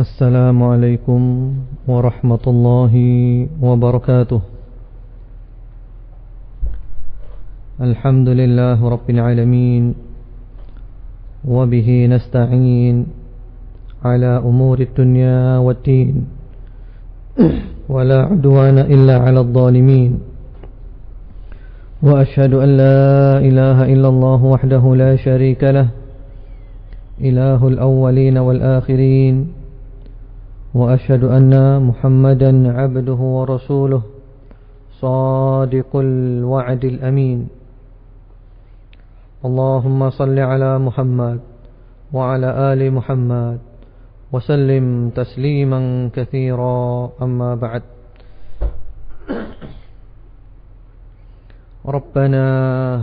Assalamualaikum warahmatullahi wabarakatuh. Alhamdulillah rabbil alamin, wa bihi nasta'in ala umuri dunya waddin, wa la udwana illa ala adh-dhalimin. Wa ashhadu an la ilaha illallah wahdahu la sharika lah, ilahul awwalin wal akhirin. وأشهد أن محمدا عبده ورسوله صادق الوعد الأمين. اللهم صل على محمد وعلى آل محمد وسلم تسليما كثيرا. أما بعد. ربنا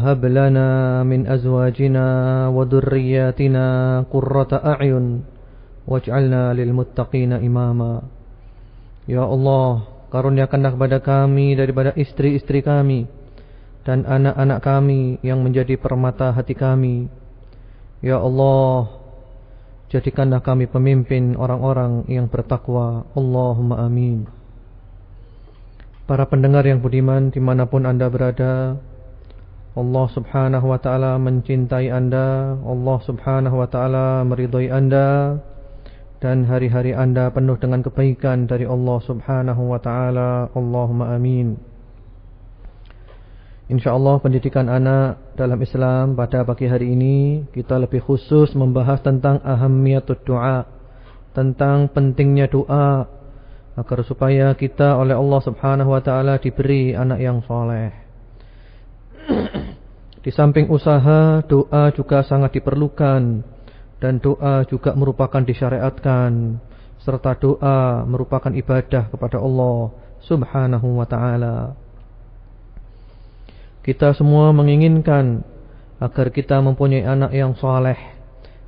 هب لنا من أزواجنا وذرياتنا قرة أعين waj'alna lil muttaqina imama. Ya Allah, karuniakanlah kepada kami daripada istri-istri kami dan anak-anak kami yang menjadi permata hati kami. Ya Allah, jadikanlah kami pemimpin orang-orang yang bertakwa. Allahumma amin. Para pendengar yang budiman dimanapun Anda berada, Allah subhanahu wa ta'ala mencintai Anda, Allah subhanahu wa ta'ala meridhai Anda, dan hari-hari Anda penuh dengan kebaikan dari Allah subhanahu wa ta'ala. Allahumma amin. InsyaAllah pendidikan anak dalam Islam pada pagi hari ini kita lebih khusus membahas tentang ahammiyatud du'a, tentang pentingnya doa agar supaya kita oleh Allah subhanahu wa ta'ala diberi anak yang soleh. Di samping usaha, doa juga sangat diperlukan. Dan doa juga merupakan disyariatkan, serta doa merupakan ibadah kepada Allah subhanahu wa ta'ala. Kita semua menginginkan agar kita mempunyai anak yang saleh,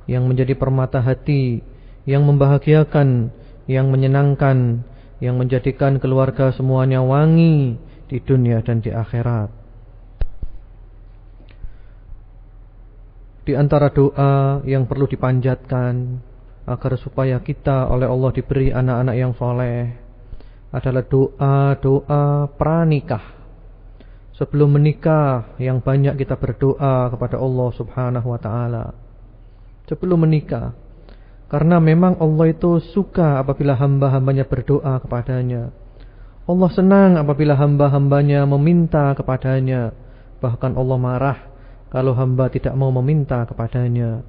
yang menjadi permata hati, yang membahagiakan, yang menyenangkan, yang menjadikan keluarga semuanya wangi di dunia dan di akhirat. Di antara doa yang perlu dipanjatkan agar supaya kita oleh Allah diberi anak-anak yang soleh adalah doa-doa pranikah. Sebelum menikah yang banyak kita berdoa kepada Allah subhanahu wa ta'ala. Sebelum menikah, karena memang Allah itu suka apabila hamba-hambanya berdoa kepadanya. Allah senang apabila hamba-hambanya meminta kepadanya. Bahkan Allah marah kalau hamba tidak mau meminta kepadanya.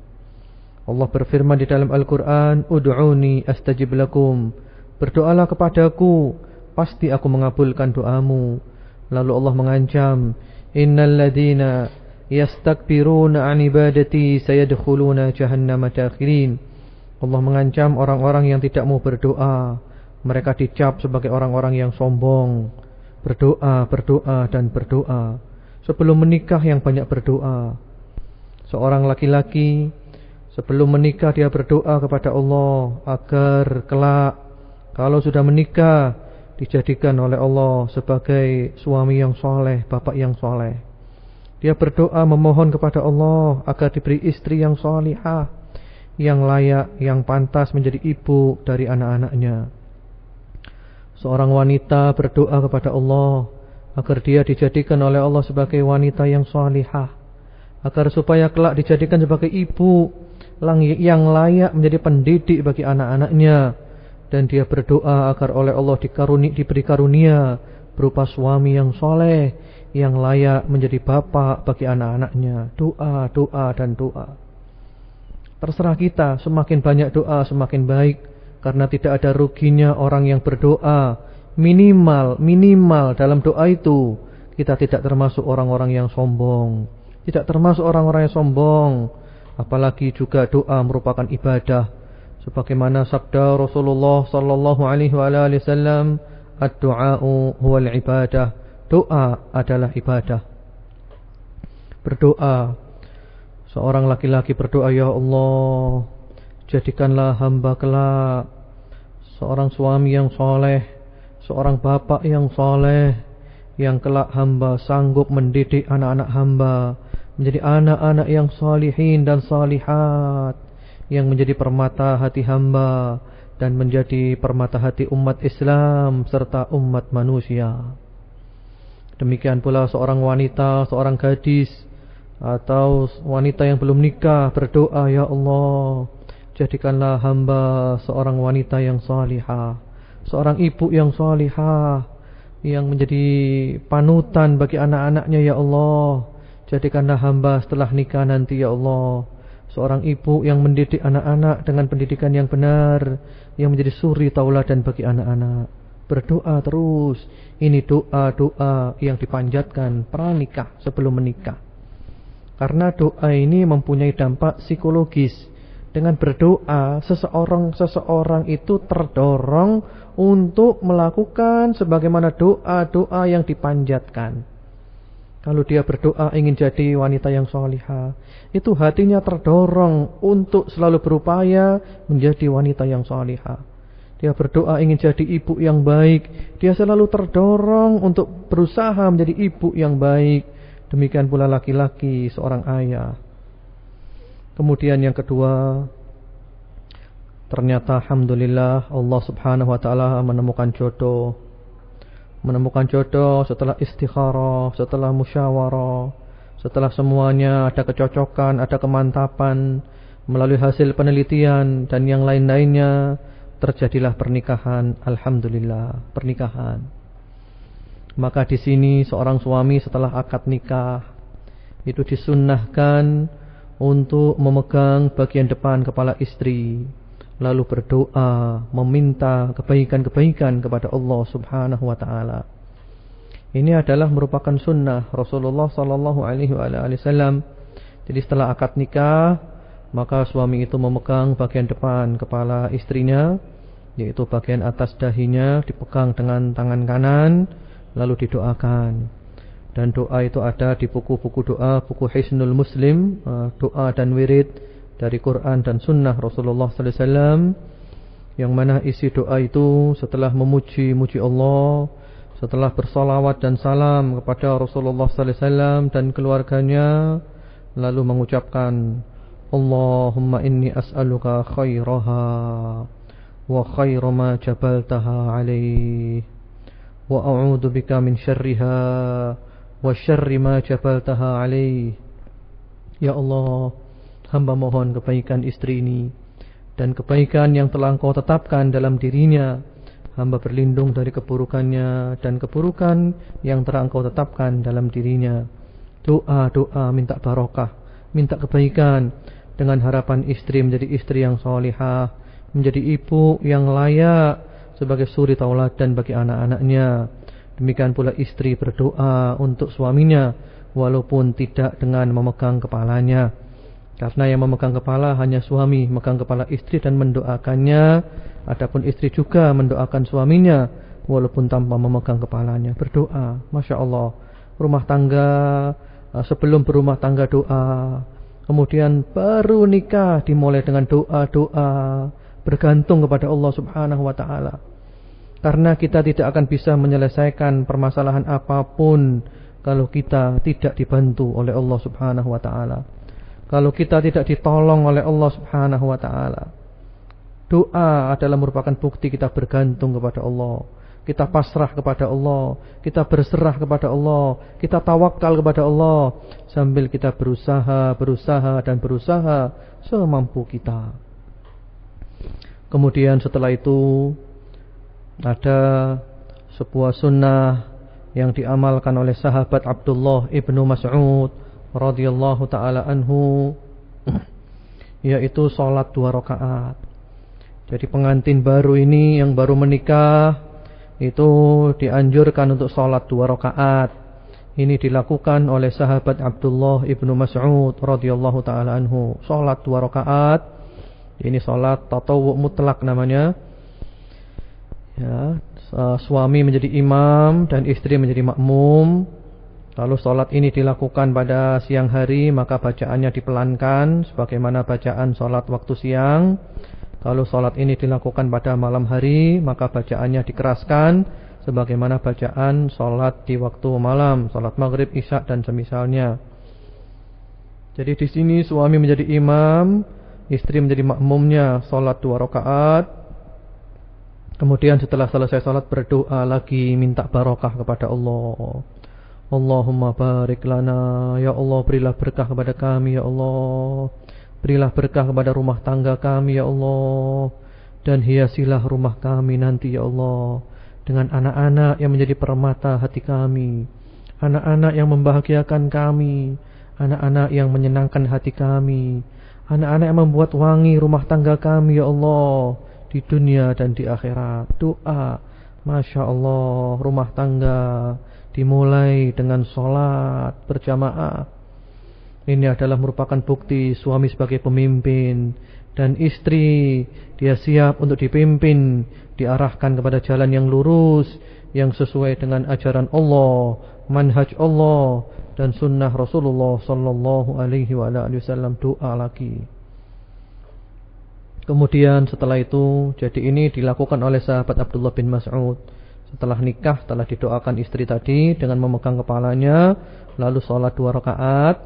Allah berfirman di dalam Al-Quran, Ud'uni astajib lakum. Berdoalah kepadaku, pasti aku mengabulkan doamu. Lalu Allah mengancam, Innal ladhina yastakbiruna an ibadati sayadkhuluna jahannama dakhirin. Allah mengancam orang-orang yang tidak mau berdoa. Mereka dicap sebagai orang-orang yang sombong. Berdoa, berdoa, dan berdoa. Sebelum menikah yang banyak berdoa. Seorang laki-laki sebelum menikah dia berdoa kepada Allah agar kelak kalau sudah menikah dijadikan oleh Allah sebagai suami yang soleh, bapak yang soleh. Dia berdoa memohon kepada Allah agar diberi istri yang solihah, yang layak, yang pantas menjadi ibu dari anak-anaknya. Seorang wanita berdoa kepada Allah agar dia dijadikan oleh Allah sebagai wanita yang salihah, agar supaya kelak dijadikan sebagai ibu yang layak menjadi pendidik bagi anak-anaknya. Dan dia berdoa agar oleh Allah diberi karunia berupa suami yang soleh, yang layak menjadi bapak bagi anak-anaknya. Doa, doa, dan doa. Terserah kita, semakin banyak doa semakin baik, karena tidak ada ruginya orang yang berdoa. Minimal dalam doa itu kita tidak termasuk orang-orang yang sombong. Tidak termasuk orang-orang yang sombong. Apalagi juga doa merupakan ibadah. Sebagaimana sabda Rasulullah sallallahu alaihi wasallam, ad-du'a'u huwal ibadah. Doa adalah ibadah. Berdoa. Seorang laki-laki berdoa, Ya Allah, jadikanlah hamba kelak seorang suami yang soleh, seorang bapak yang soleh, yang kelak hamba sanggup mendidik anak-anak hamba menjadi anak-anak yang salihin dan salihat, yang menjadi permata hati hamba dan menjadi permata hati umat Islam serta umat manusia. Demikian pula seorang wanita, seorang gadis atau wanita yang belum nikah berdoa, ya Allah, jadikanlah hamba seorang wanita yang salihah, seorang ibu yang salihah, yang menjadi panutan bagi anak-anaknya, ya Allah. Jadikanlah hamba setelah nikah nanti, ya Allah, seorang ibu yang mendidik anak-anak dengan pendidikan yang benar, yang menjadi suri tauladan bagi anak-anak. Berdoa terus. Ini doa-doa yang dipanjatkan pranikah sebelum menikah. Karena doa ini mempunyai dampak psikologis. Dengan berdoa, seseorang itu terdorong untuk melakukan sebagaimana doa-doa yang dipanjatkan. Kalau dia berdoa ingin jadi wanita yang salihah, itu hatinya terdorong untuk selalu berupaya menjadi wanita yang salihah. Dia berdoa ingin jadi ibu yang baik, dia selalu terdorong untuk berusaha menjadi ibu yang baik. Demikian pula laki-laki, seorang ayah. Kemudian yang kedua, ternyata alhamdulillah Allah Subhanahu wa taala menemukan jodoh. Menemukan jodoh setelah istikharah, setelah musyawarah, setelah semuanya ada kecocokan, ada kemantapan, melalui hasil penelitian dan yang lain-lainnya, terjadilah pernikahan. Alhamdulillah, pernikahan. Maka di sini seorang suami setelah akad nikah itu disunnahkan untuk memegang bagian depan kepala istri, lalu berdoa meminta kebaikan-kebaikan kepada Allah Subhanahu wa taala. Ini adalah merupakan sunnah Rasulullah sallallahu alaihi wasallam. Jadi setelah akad nikah, maka suami itu memegang bagian depan kepala istrinya, yaitu bagian atas dahinya dipegang dengan tangan kanan, lalu didoakan. Dan doa itu ada di buku-buku doa, buku Hisnul Muslim, doa dan wirid dari Quran dan Sunnah Rasulullah sallallahu alaihi wasallam, yang mana isi doa itu setelah memuji Allah, setelah bersalawat dan salam kepada Rasulullah sallallahu alaihi wasallam dan keluarganya, lalu mengucapkan, Allahumma inni as'aluka khairaha wa khairu ma jabaltaha alaih, wa a'udzu bika min syarriha wa syarri ma jabaltaha alaih. Ya Allah, hamba mohon kebaikan istri ini dan kebaikan yang telah Engkau tetapkan dalam dirinya. Hamba berlindung dari keburukannya dan keburukan yang telah Engkau tetapkan dalam dirinya. Doa-doa minta barokah, minta kebaikan, dengan harapan istri menjadi istri yang salihah, menjadi ibu yang layak sebagai suri tauladan bagi anak-anaknya. Demikian pula istri berdoa untuk suaminya walaupun tidak dengan memegang kepalanya, karena yang memegang kepala hanya suami, memegang kepala istri dan mendoakannya. Adapun istri juga mendoakan suaminya walaupun tanpa memegang kepalanya. Berdoa, Masya Allah. Rumah tangga, sebelum berumah tangga doa, kemudian baru nikah dimulai dengan doa-doa, bergantung kepada Allah Subhanahu wa ta'ala. Karena kita tidak akan bisa menyelesaikan permasalahan apapun kalau kita tidak dibantu oleh Allah Subhanahu wa ta'ala, kalau kita tidak ditolong oleh Allah Subhanahu wa ta'ala. Doa adalah merupakan bukti kita bergantung kepada Allah, kita pasrah kepada Allah, kita berserah kepada Allah, kita tawakal kepada Allah, sambil kita berusaha semampu kita. Kemudian setelah itu ada sebuah sunnah yang diamalkan oleh sahabat Abdullah ibnu Mas'ud radhiyallahu ta'ala anhu, yaitu sholat 2 rakaat. Jadi pengantin baru ini yang baru menikah itu dianjurkan untuk sholat 2 rakaat. Ini dilakukan oleh sahabat Abdullah ibnu Mas'ud radhiyallahu ta'ala anhu. Sholat 2 rakaat, ini sholat tatawwu mutlak namanya. Ya, suami menjadi imam dan istri menjadi makmum. Lalu sholat ini dilakukan pada siang hari, maka bacaannya dipelankan sebagaimana bacaan sholat waktu siang. Kalau sholat ini dilakukan pada malam hari, maka bacaannya dikeraskan sebagaimana bacaan sholat di waktu malam, sholat maghrib, isya dan semisalnya. Jadi di sini suami menjadi imam, istri menjadi makmumnya, sholat 2 rakaat. Kemudian setelah selesai sholat berdoa lagi, minta barokah kepada Allah. Allahumma barik lana, ya Allah berilah berkah kepada kami, ya Allah. Berilah berkah kepada rumah tangga kami, ya Allah. Dan hiasilah rumah kami nanti, ya Allah, dengan anak-anak yang menjadi permata hati kami, anak-anak yang membahagiakan kami, anak-anak yang menyenangkan hati kami, anak-anak yang membuat wangi rumah tangga kami, ya Allah, di dunia dan di akhirat. Doa, Masya Allah, rumah tangga dimulai dengan sholat berjamaah. Ini adalah merupakan bukti suami sebagai pemimpin, dan istri dia siap untuk dipimpin, diarahkan kepada jalan yang lurus, yang sesuai dengan ajaran Allah, manhaj Allah dan sunnah Rasulullah sallallahu alaihi wasallam. Doa lagi. Kemudian setelah itu, jadi ini dilakukan oleh sahabat Abdullah bin Mas'ud. Setelah nikah, telah didoakan istri tadi dengan memegang kepalanya, lalu sholat 2 rakaat.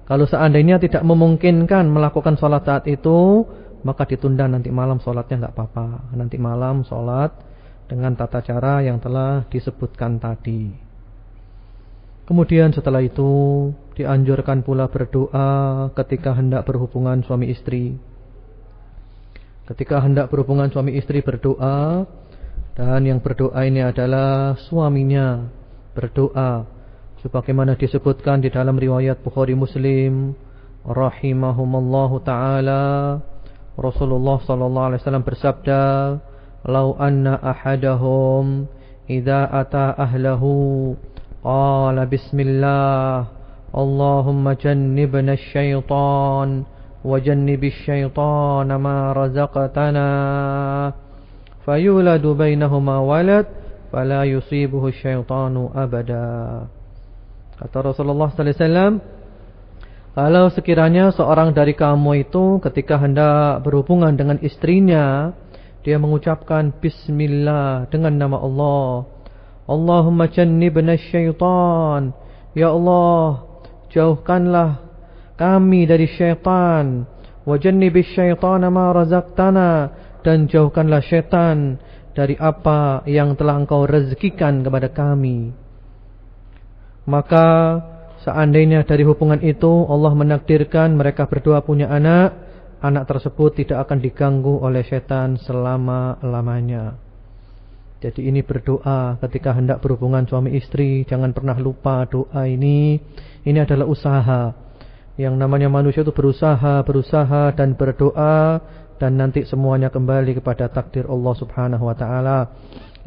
Kalau seandainya tidak memungkinkan melakukan sholat saat itu, maka ditunda nanti malam sholatnya, nggak apa-apa. Nanti malam sholat dengan tata cara yang telah disebutkan tadi. Kemudian setelah itu dianjurkan pula berdoa ketika hendak berhubungan suami istri. Ketika hendak berhubungan suami istri berdoa, dan yang berdoa ini adalah suaminya berdoa. Sebagaimana disebutkan di dalam riwayat Bukhari Muslim, rahimahumallahu ta'ala, Rasulullah sallallahu alaihi wasallam bersabda, "Lau anna ahadahum idza ata ahlahu qala bismillah, Allahumma jannibna asy-syaitan wa jannibish syaitana ma razaqtana, fayuladu bainahuma walad fala yusibuhu asy-syaitanu abada." Kata Rasulullah sallallahu alaihi wasallam, kalau sekiranya seorang dari kamu itu ketika hendak berhubungan dengan istrinya, dia mengucapkan bismillah dengan nama Allah. Allahumma jannibna syaitan, ya Allah, jauhkanlah kami dari syaitan, wa jannibish syaitana ma razaqtana, dan jauhkanlah syaitan dari apa yang telah Engkau rezekikan kepada kami. Maka seandainya dari hubungan itu Allah menakdirkan mereka berdua punya anak, anak tersebut tidak akan diganggu oleh setan selama-lamanya. Jadi ini berdoa ketika hendak berhubungan suami istri. Jangan pernah lupa doa ini. Ini adalah usaha. Yang namanya manusia itu berusaha dan berdoa, dan nanti semuanya kembali kepada takdir Allah subhanahu wa ta'ala.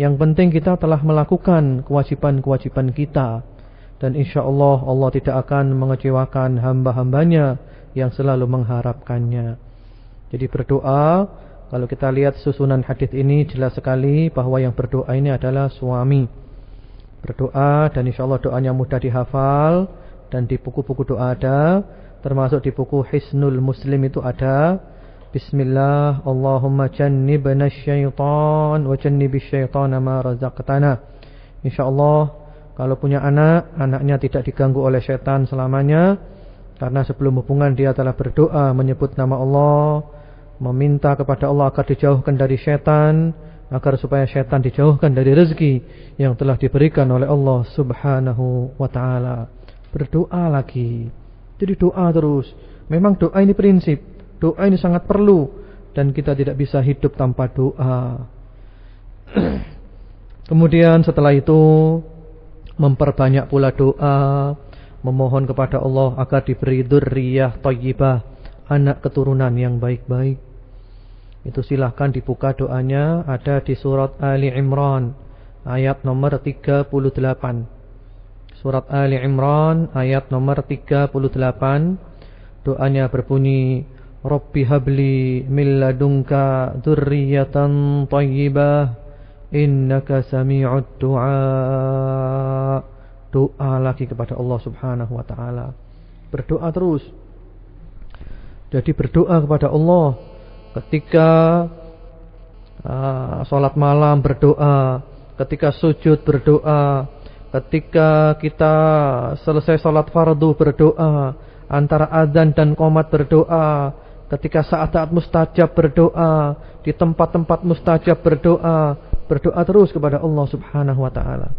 Yang penting kita telah melakukan kewajiban-kewajiban kita, dan insyaAllah Allah tidak akan mengecewakan hamba-hambanya yang selalu mengharapkannya. Jadi berdoa, kalau kita lihat susunan hadis ini jelas sekali bahwa yang berdoa ini adalah suami. Berdoa, dan insyaAllah doanya mudah dihafal, dan di buku-buku doa ada, termasuk di buku Hisnul Muslim itu ada. Bismillah, Allahumma jannibna syaitan wa jannibish syaitana ma razaqtana. InsyaAllah kalau punya anak, anaknya tidak diganggu oleh setan selamanya, karena sebelum hubungan dia telah berdoa menyebut nama Allah, meminta kepada Allah agar dijauhkan dari setan, agar supaya setan dijauhkan dari rezeki yang telah diberikan oleh Allah subhanahu wa ta'ala. Berdoa lagi. Jadi doa terus. Memang doa ini prinsip, doa ini sangat perlu, dan kita tidak bisa hidup tanpa doa. Kemudian setelah itu memperbanyak pula doa, memohon kepada Allah agar diberi dzurriyyah thayyibah, anak keturunan yang baik-baik. Itu silahkan dibuka doanya, ada di surat Ali Imran ayat nomor 38. Surat Ali Imran ayat nomor 38. Doanya berbunyi, Rabbi habli min ladunka dzurriyyatan thayyibah innaka sami'ud du'a. Doa lagi kepada Allah subhanahu wa ta'ala. Berdoa terus. Jadi berdoa kepada Allah ketika Salat malam berdoa, ketika sujud berdoa, ketika kita selesai salat fardu berdoa, antara azan dan qomat berdoa, ketika saat-saat mustajab berdoa, di tempat-tempat mustajab berdoa, berdoa terus kepada Allah Subhanahu wa taala.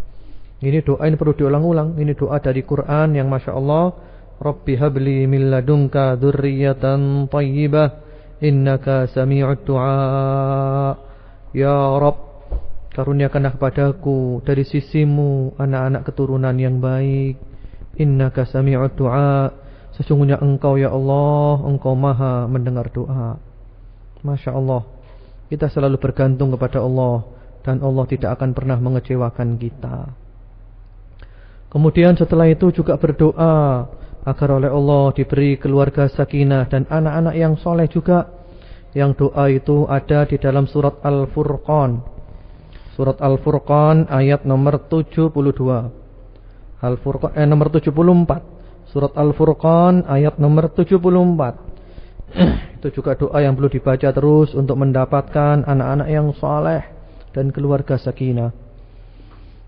Ini doa ini perlu diulang-ulang. Ini doa dari Quran yang Masya Allah, Rabbi habli min ladunka dzurriyyatan thayyibah innaka sami'ud du'a. Ya Rabb, karuniakanlah kepadaku dari sisimu anak-anak keturunan yang baik. Innaka sami'ud du'a. Sesungguhnya engkau ya Allah, engkau maha mendengar doa. Masya Allah, kita selalu bergantung kepada Allah, dan Allah tidak akan pernah mengecewakan kita. Kemudian setelah itu juga berdoa agar oleh Allah diberi keluarga sakinah dan anak-anak yang soleh juga. Yang doa itu ada di dalam surat Al-Furqan. Surat Al-Furqan ayat nomor 72. Nomor 74. Surat Al-Furqan ayat nomor 74. Itu juga doa yang perlu dibaca terus untuk mendapatkan anak-anak yang soleh dan keluarga sakinah.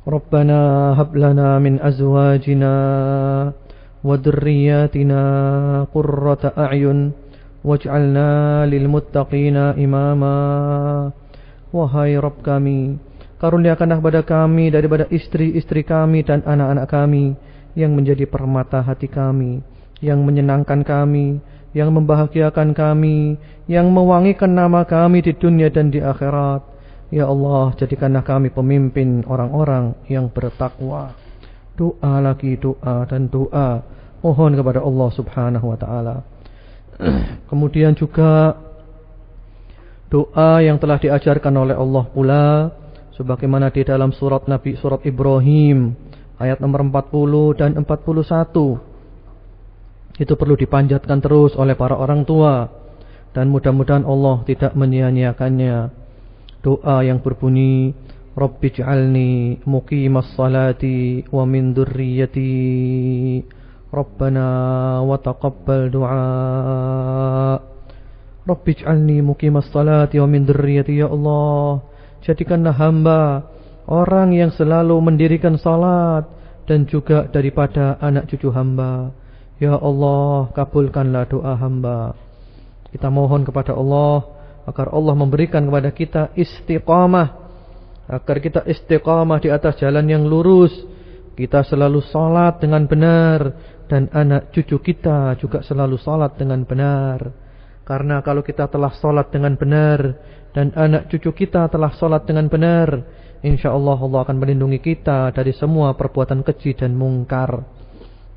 Rabbana hab lana min azwajina wa dhurriyyatina qurrata a'yun waj'alna lil muttaqina imama. Wahai Rabb kami, karuniakanlah kepada kami daripada istri-istri kami dan anak-anak kami yang menjadi permata hati kami, yang menyenangkan kami, yang membahagiakan kami, yang mewangikan nama kami di dunia dan di akhirat. Ya Allah, jadikanlah kami pemimpin orang-orang yang bertakwa. Doa lagi doa dan doa, mohon kepada Allah Subhanahu wa taala. Kemudian juga doa yang telah diajarkan oleh Allah pula, sebagaimana di dalam surat Ibrahim ayat nomor 40 dan 41. Itu perlu dipanjatkan terus oleh para orang tua, dan mudah-mudahan Allah tidak menyia-nyiakannya. Doa yang berbunyi, Rabbij'alni muqimas salati wa min dzurriyyati Rabbana wa taqabbal du'a. Rabbij'alni muqimas salati wa min dzurriyyati. Ya Allah, jadikanlah hamba orang yang selalu mendirikan salat, dan juga daripada anak cucu hamba. Ya Allah, kabulkanlah doa hamba. Kita mohon kepada Allah agar Allah memberikan kepada kita istiqamah, agar kita istiqamah di atas jalan yang lurus. Kita selalu salat dengan benar, dan anak cucu kita juga selalu salat dengan benar. Karena kalau kita telah salat dengan benar, dan anak cucu kita telah salat dengan benar, insyaallah Allah akan melindungi kita dari semua perbuatan keji dan mungkar.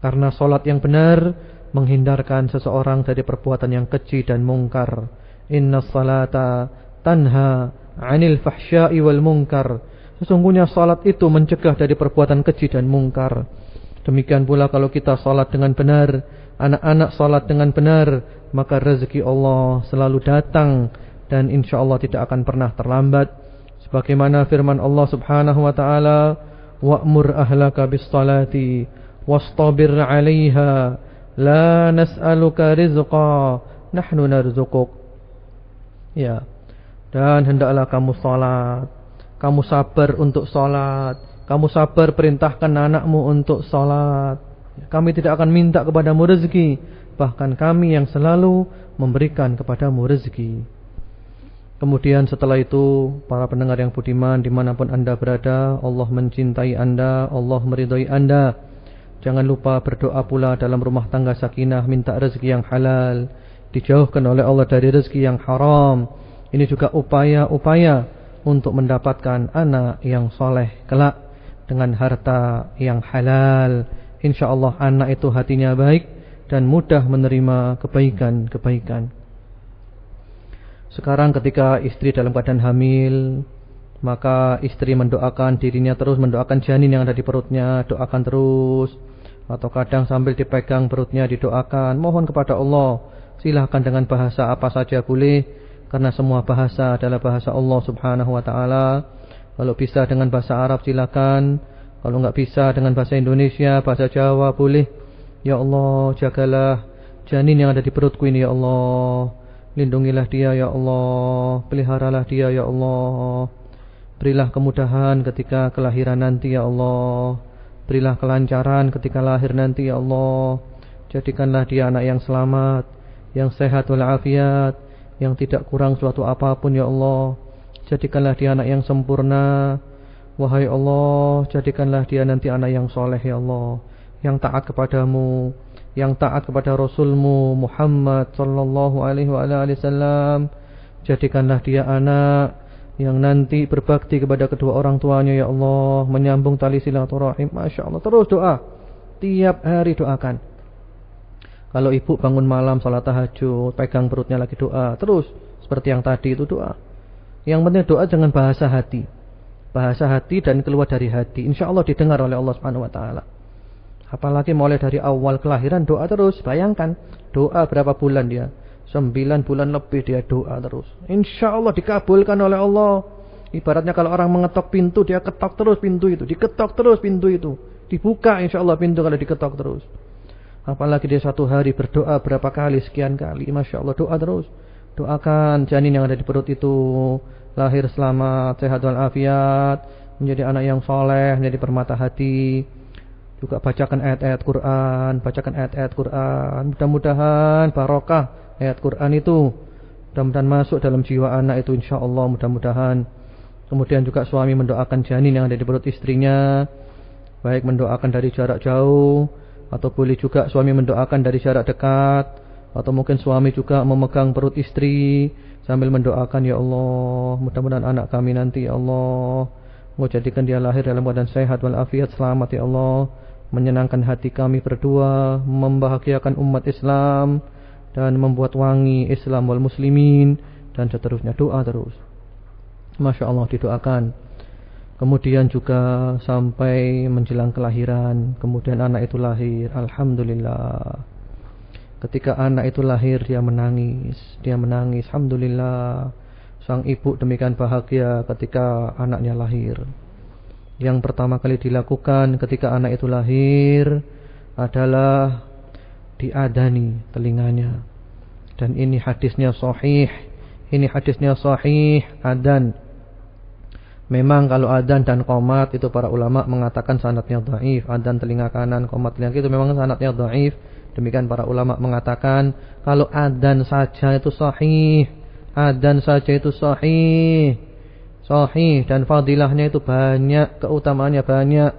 Karena salat yang benar menghindarkan seseorang dari perbuatan yang keji dan mungkar. Inna salata tanha 'anil fahsya'i wal munkar. Sesungguhnya salat itu mencegah dari perbuatan keji dan mungkar. Demikian pula kalau kita salat dengan benar, anak-anak salat dengan benar, maka rezeki Allah selalu datang, dan insyaallah tidak akan pernah terlambat. Sebagaimana firman Allah Subhanahu wa taala, wa'mur ahlaka bis salati wastabir 'alaiha la nas'aluka rizqa nahnu narzuquk. Ya, dan hendaklah kamu salat, kamu sabar untuk salat, kamu sabar perintahkan anakmu untuk salat. Kami tidak akan minta kepadamu rezeki, bahkan kami yang selalu memberikan kepadamu rezeki. Kemudian setelah itu, para pendengar yang budiman dimanapun anda berada, Allah mencintai anda, Allah meridhai anda. Jangan lupa berdoa pula dalam rumah tangga sakinah, minta rezeki yang halal, dijauhkan oleh Allah dari rezeki yang haram. Ini juga upaya-upaya untuk mendapatkan anak yang soleh kelak dengan harta yang halal. InsyaAllah anak itu hatinya baik dan mudah menerima kebaikan-kebaikan. Sekarang ketika istri dalam keadaan hamil, maka istri mendoakan dirinya terus, mendoakan janin yang ada di perutnya, doakan terus. Atau kadang sambil dipegang perutnya didoakan, mohon kepada Allah. Silahkan dengan bahasa apa saja boleh, karena semua bahasa adalah bahasa Allah Subhanahu wa ta'ala. Kalau bisa dengan bahasa Arab silakan, kalau enggak bisa dengan bahasa Indonesia, bahasa Jawa boleh. Ya Allah, jagalah janin yang ada di perutku ini ya Allah, Lindungilah dia ya Allah, peliharalah dia ya Allah. Berilah kemudahan ketika kelahiran nanti ya Allah. Berilah kelancaran ketika lahir nanti ya Allah. Jadikanlah dia anak yang selamat, yang sehat walafiat, yang tidak kurang suatu apapun ya Allah. Jadikanlah dia anak yang sempurna. Wahai Allah, jadikanlah dia nanti anak yang soleh ya Allah, yang taat kepadamu, yang taat kepada Rasulmu Muhammad sallallahu alaihi wasallam. Jadikanlah dia anak yang nanti berbakti kepada kedua orang tuanya ya Allah, menyambung tali silaturahim. Masya Allah, terus doa, tiap hari doakan. Kalau ibu bangun malam salat tahajud, pegang perutnya lagi doa, terus seperti yang tadi itu doa. Yang penting doa dengan bahasa hati, bahasa hati dan keluar dari hati. Insya Allah didengar oleh Allah Subhanahu Wa Taala. Apalagi mulai dari awal kelahiran doa terus. Bayangkan doa berapa bulan dia, 9 bulan lebih dia doa terus. Insya Allah dikabulkan oleh Allah. Ibaratnya kalau orang mengetok pintu, dia ketok terus pintu itu, diketok terus pintu itu, dibuka insya Allah pintu kalau diketok terus. Apalagi dia satu hari berdoa berapa kali, sekian kali. Masya Allah, doa terus. Doakan janin yang ada di perut itu lahir selamat, sehat walafiat, menjadi anak yang soleh, menjadi permata hati. Juga bacakan ayat-ayat Quran, bacakan ayat-ayat Quran. Mudah-mudahan barokah ayat Quran itu, mudah-mudahan masuk dalam jiwa anak itu insya Allah, mudah-mudahan. Kemudian juga suami mendoakan janin yang ada di perut istrinya, baik mendoakan dari jarak jauh, atau boleh juga suami mendoakan dari jarak dekat, atau mungkin suami juga memegang perut istri sambil mendoakan, ya Allah, mudah-mudahan anak kami nanti ya Allah, mau jadikan dia lahir dalam keadaan sehat walafiat, selamat ya Allah, menyenangkan hati kami berdua, membahagiakan umat Islam, dan membuat wangi Islam wal muslimin, dan seterusnya. Doa terus, Masya Allah, didoakan. Kemudian juga sampai menjelang kelahiran, kemudian anak itu lahir, alhamdulillah. Ketika anak itu lahir dia menangis, alhamdulillah. Sang ibu demikian bahagia ketika anaknya lahir. Yang pertama kali dilakukan ketika anak itu lahir adalah diadani telinganya. Dan ini hadisnya sahih, adzan. Memang kalau adzan dan qomat itu para ulama mengatakan sanadnya dhaif. Adzan telinga kanan, qomat telinga kiri itu memang sanadnya dhaif. Demikian para ulama mengatakan kalau adzan saja itu sahih. Adzan saja itu sahih. Sahih dan fadilahnya itu banyak, keutamaannya banyak.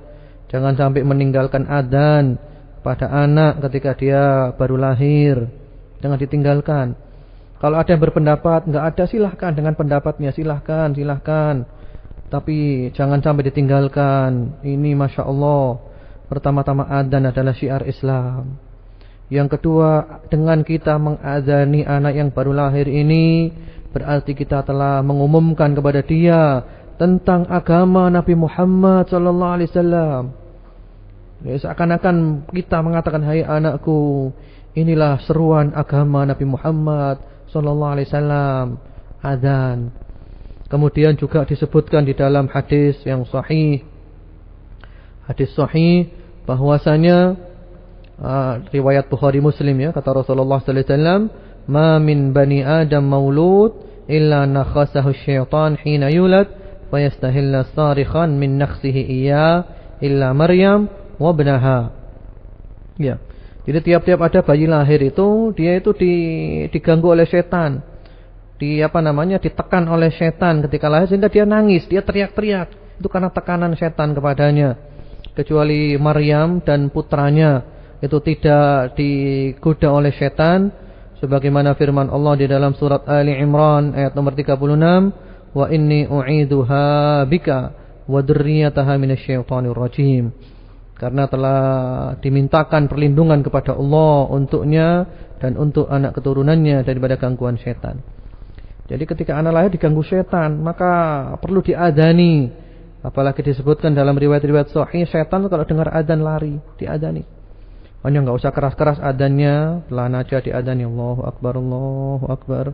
Jangan sampai meninggalkan adzan pada anak ketika dia baru lahir. Jangan ditinggalkan. Kalau ada yang berpendapat enggak ada, silahkan dengan pendapatnya, silahkan. Tapi jangan sampai ditinggalkan. Ini Masya Allah, pertama-tama adzan adalah syiar Islam. Yang kedua, dengan kita mengadzani anak yang baru lahir ini, berarti kita telah mengumumkan kepada dia tentang agama Nabi Muhammad SAW. Seakan-akan kita mengatakan, hai anakku, inilah seruan agama Nabi Muhammad SAW. Adzan. Kemudian juga disebutkan di dalam hadis yang sahih, bahwasanya riwayat Bukhari Muslim ya, kata Rasulullah sallallahu alaihi wasallam, "Ma min bani Adam maulud illa nakhasahu syaitan hina yulad wa yastahilla sarikhan min nakhsihi iya illa Maryam wa ibnaha." Ya. Jadi tiap-tiap ada bayi lahir itu, dia itu diganggu oleh setan. Ditekan oleh setan ketika lahir sehingga dia nangis, dia teriak-teriak. Itu karena tekanan setan kepadanya. Kecuali Maryam dan putranya itu tidak digoda oleh setan, sebagaimana firman Allah di dalam surat Ali Imran ayat nomor 36, "Wa inni u'iduha bika wa dzurriyyataha minasyaitonir rajim." Karena telah dimintakan perlindungan kepada Allah untuknya dan untuk anak keturunannya daripada gangguan setan. Jadi ketika anak lahir diganggu setan, maka perlu diadani. Apalagi disebutkan dalam riwayat-riwayat sahih, setan kalau dengar adzan lari, diadani. Hanya enggak usah keras-keras adzannya, pelan aja diadani. Allahu akbar, Allahu akbar.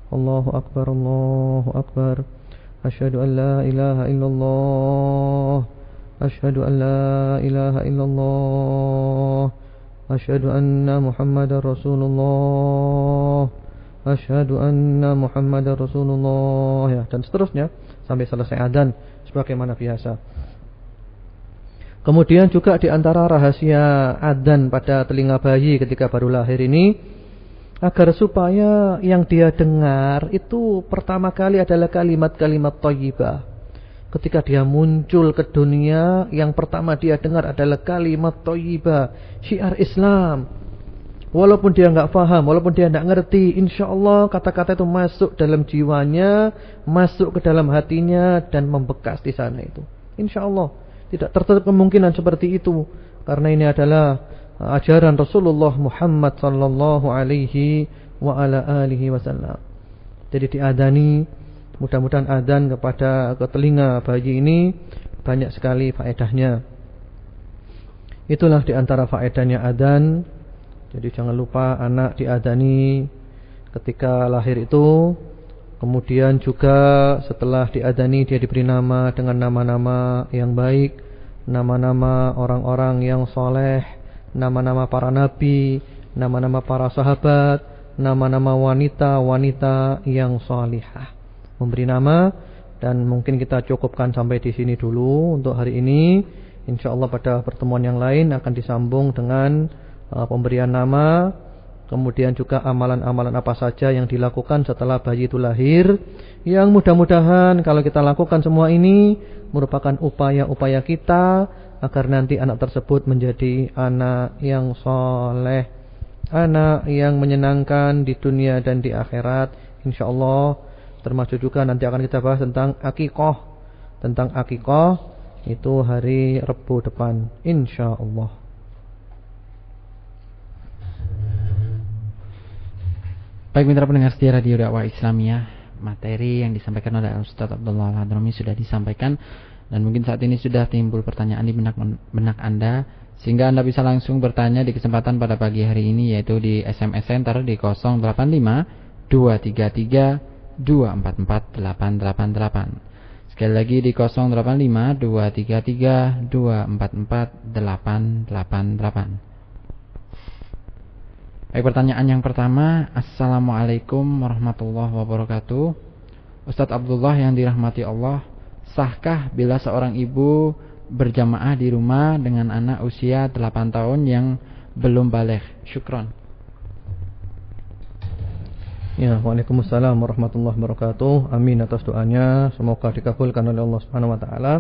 Allahu akbar, Allahu akbar. Asyhadu an la ilaha illallah. Asyhadu an la ilaha illallah. Asyhadu anna Muhammadar Rasulullah. asyhadu anna Muhammadar Rasulullah, ya, dan seterusnya sampai selesai adzan sebagaimana biasa. Kemudian juga di antara rahasia adzan pada telinga bayi ketika baru lahir ini, agar supaya yang dia dengar itu pertama kali adalah kalimat-kalimat thayyibah. Ketika dia muncul ke dunia, yang pertama dia dengar adalah kalimat thayyibah, syiar Islam. Walaupun dia enggak paham, walaupun dia enggak ngerti, insyaallah kata-kata itu masuk dalam jiwanya, masuk ke dalam hatinya dan membekas di sana itu. Insyaallah tidak tertutup kemungkinan seperti itu, karena ini adalah ajaran Rasulullah Muhammad sallallahu alaihi wa ala alihi wasallam. Jadi diadani, mudah-mudahan adzan ke telinga bayi ini banyak sekali faedahnya. Itulah di antara faedahnya adzan. Jadi jangan lupa anak diadani ketika lahir itu. Kemudian juga setelah diadani dia diberi nama dengan nama-nama yang baik, nama-nama orang-orang yang soleh, nama-nama para nabi, nama-nama para sahabat, nama-nama wanita-wanita yang salihah. Memberi nama, dan mungkin kita cukupkan sampai di sini dulu untuk hari ini. Insyaallah pada pertemuan yang lain akan disambung dengan pemberian nama, kemudian juga amalan-amalan apa saja yang dilakukan setelah bayi itu lahir, yang mudah-mudahan kalau kita lakukan semua ini merupakan upaya-upaya kita agar nanti anak tersebut menjadi anak yang soleh, anak yang menyenangkan di dunia dan di akhirat insyaallah. Termasuk juga nanti akan kita bahas tentang akikah. Tentang akikah itu hari Rabu depan insyaallah. Baik mitra pendengar setia Radio Dakwah Islamiyah, materi yang disampaikan oleh Ustaz Abdullah Al-Hadrami sudah disampaikan, dan mungkin saat ini sudah timbul pertanyaan di benak Anda, sehingga Anda bisa langsung bertanya di kesempatan pada pagi hari ini, yaitu di SMS Center di 085 233 244 888. Sekali lagi di 085 233 244 888. Baik, pertanyaan yang pertama. Assalamualaikum warahmatullahi wabarakatuh. Ustadz Abdullah yang dirahmati Allah, sahkah bila seorang ibu berjamaah di rumah dengan anak usia 8 tahun yang belum baligh? Syukron. Ya, waalaikumsalam warahmatullahi wabarakatuh. Amin atas doanya, semoga dikabulkan oleh Allah Subhanahu wa taala.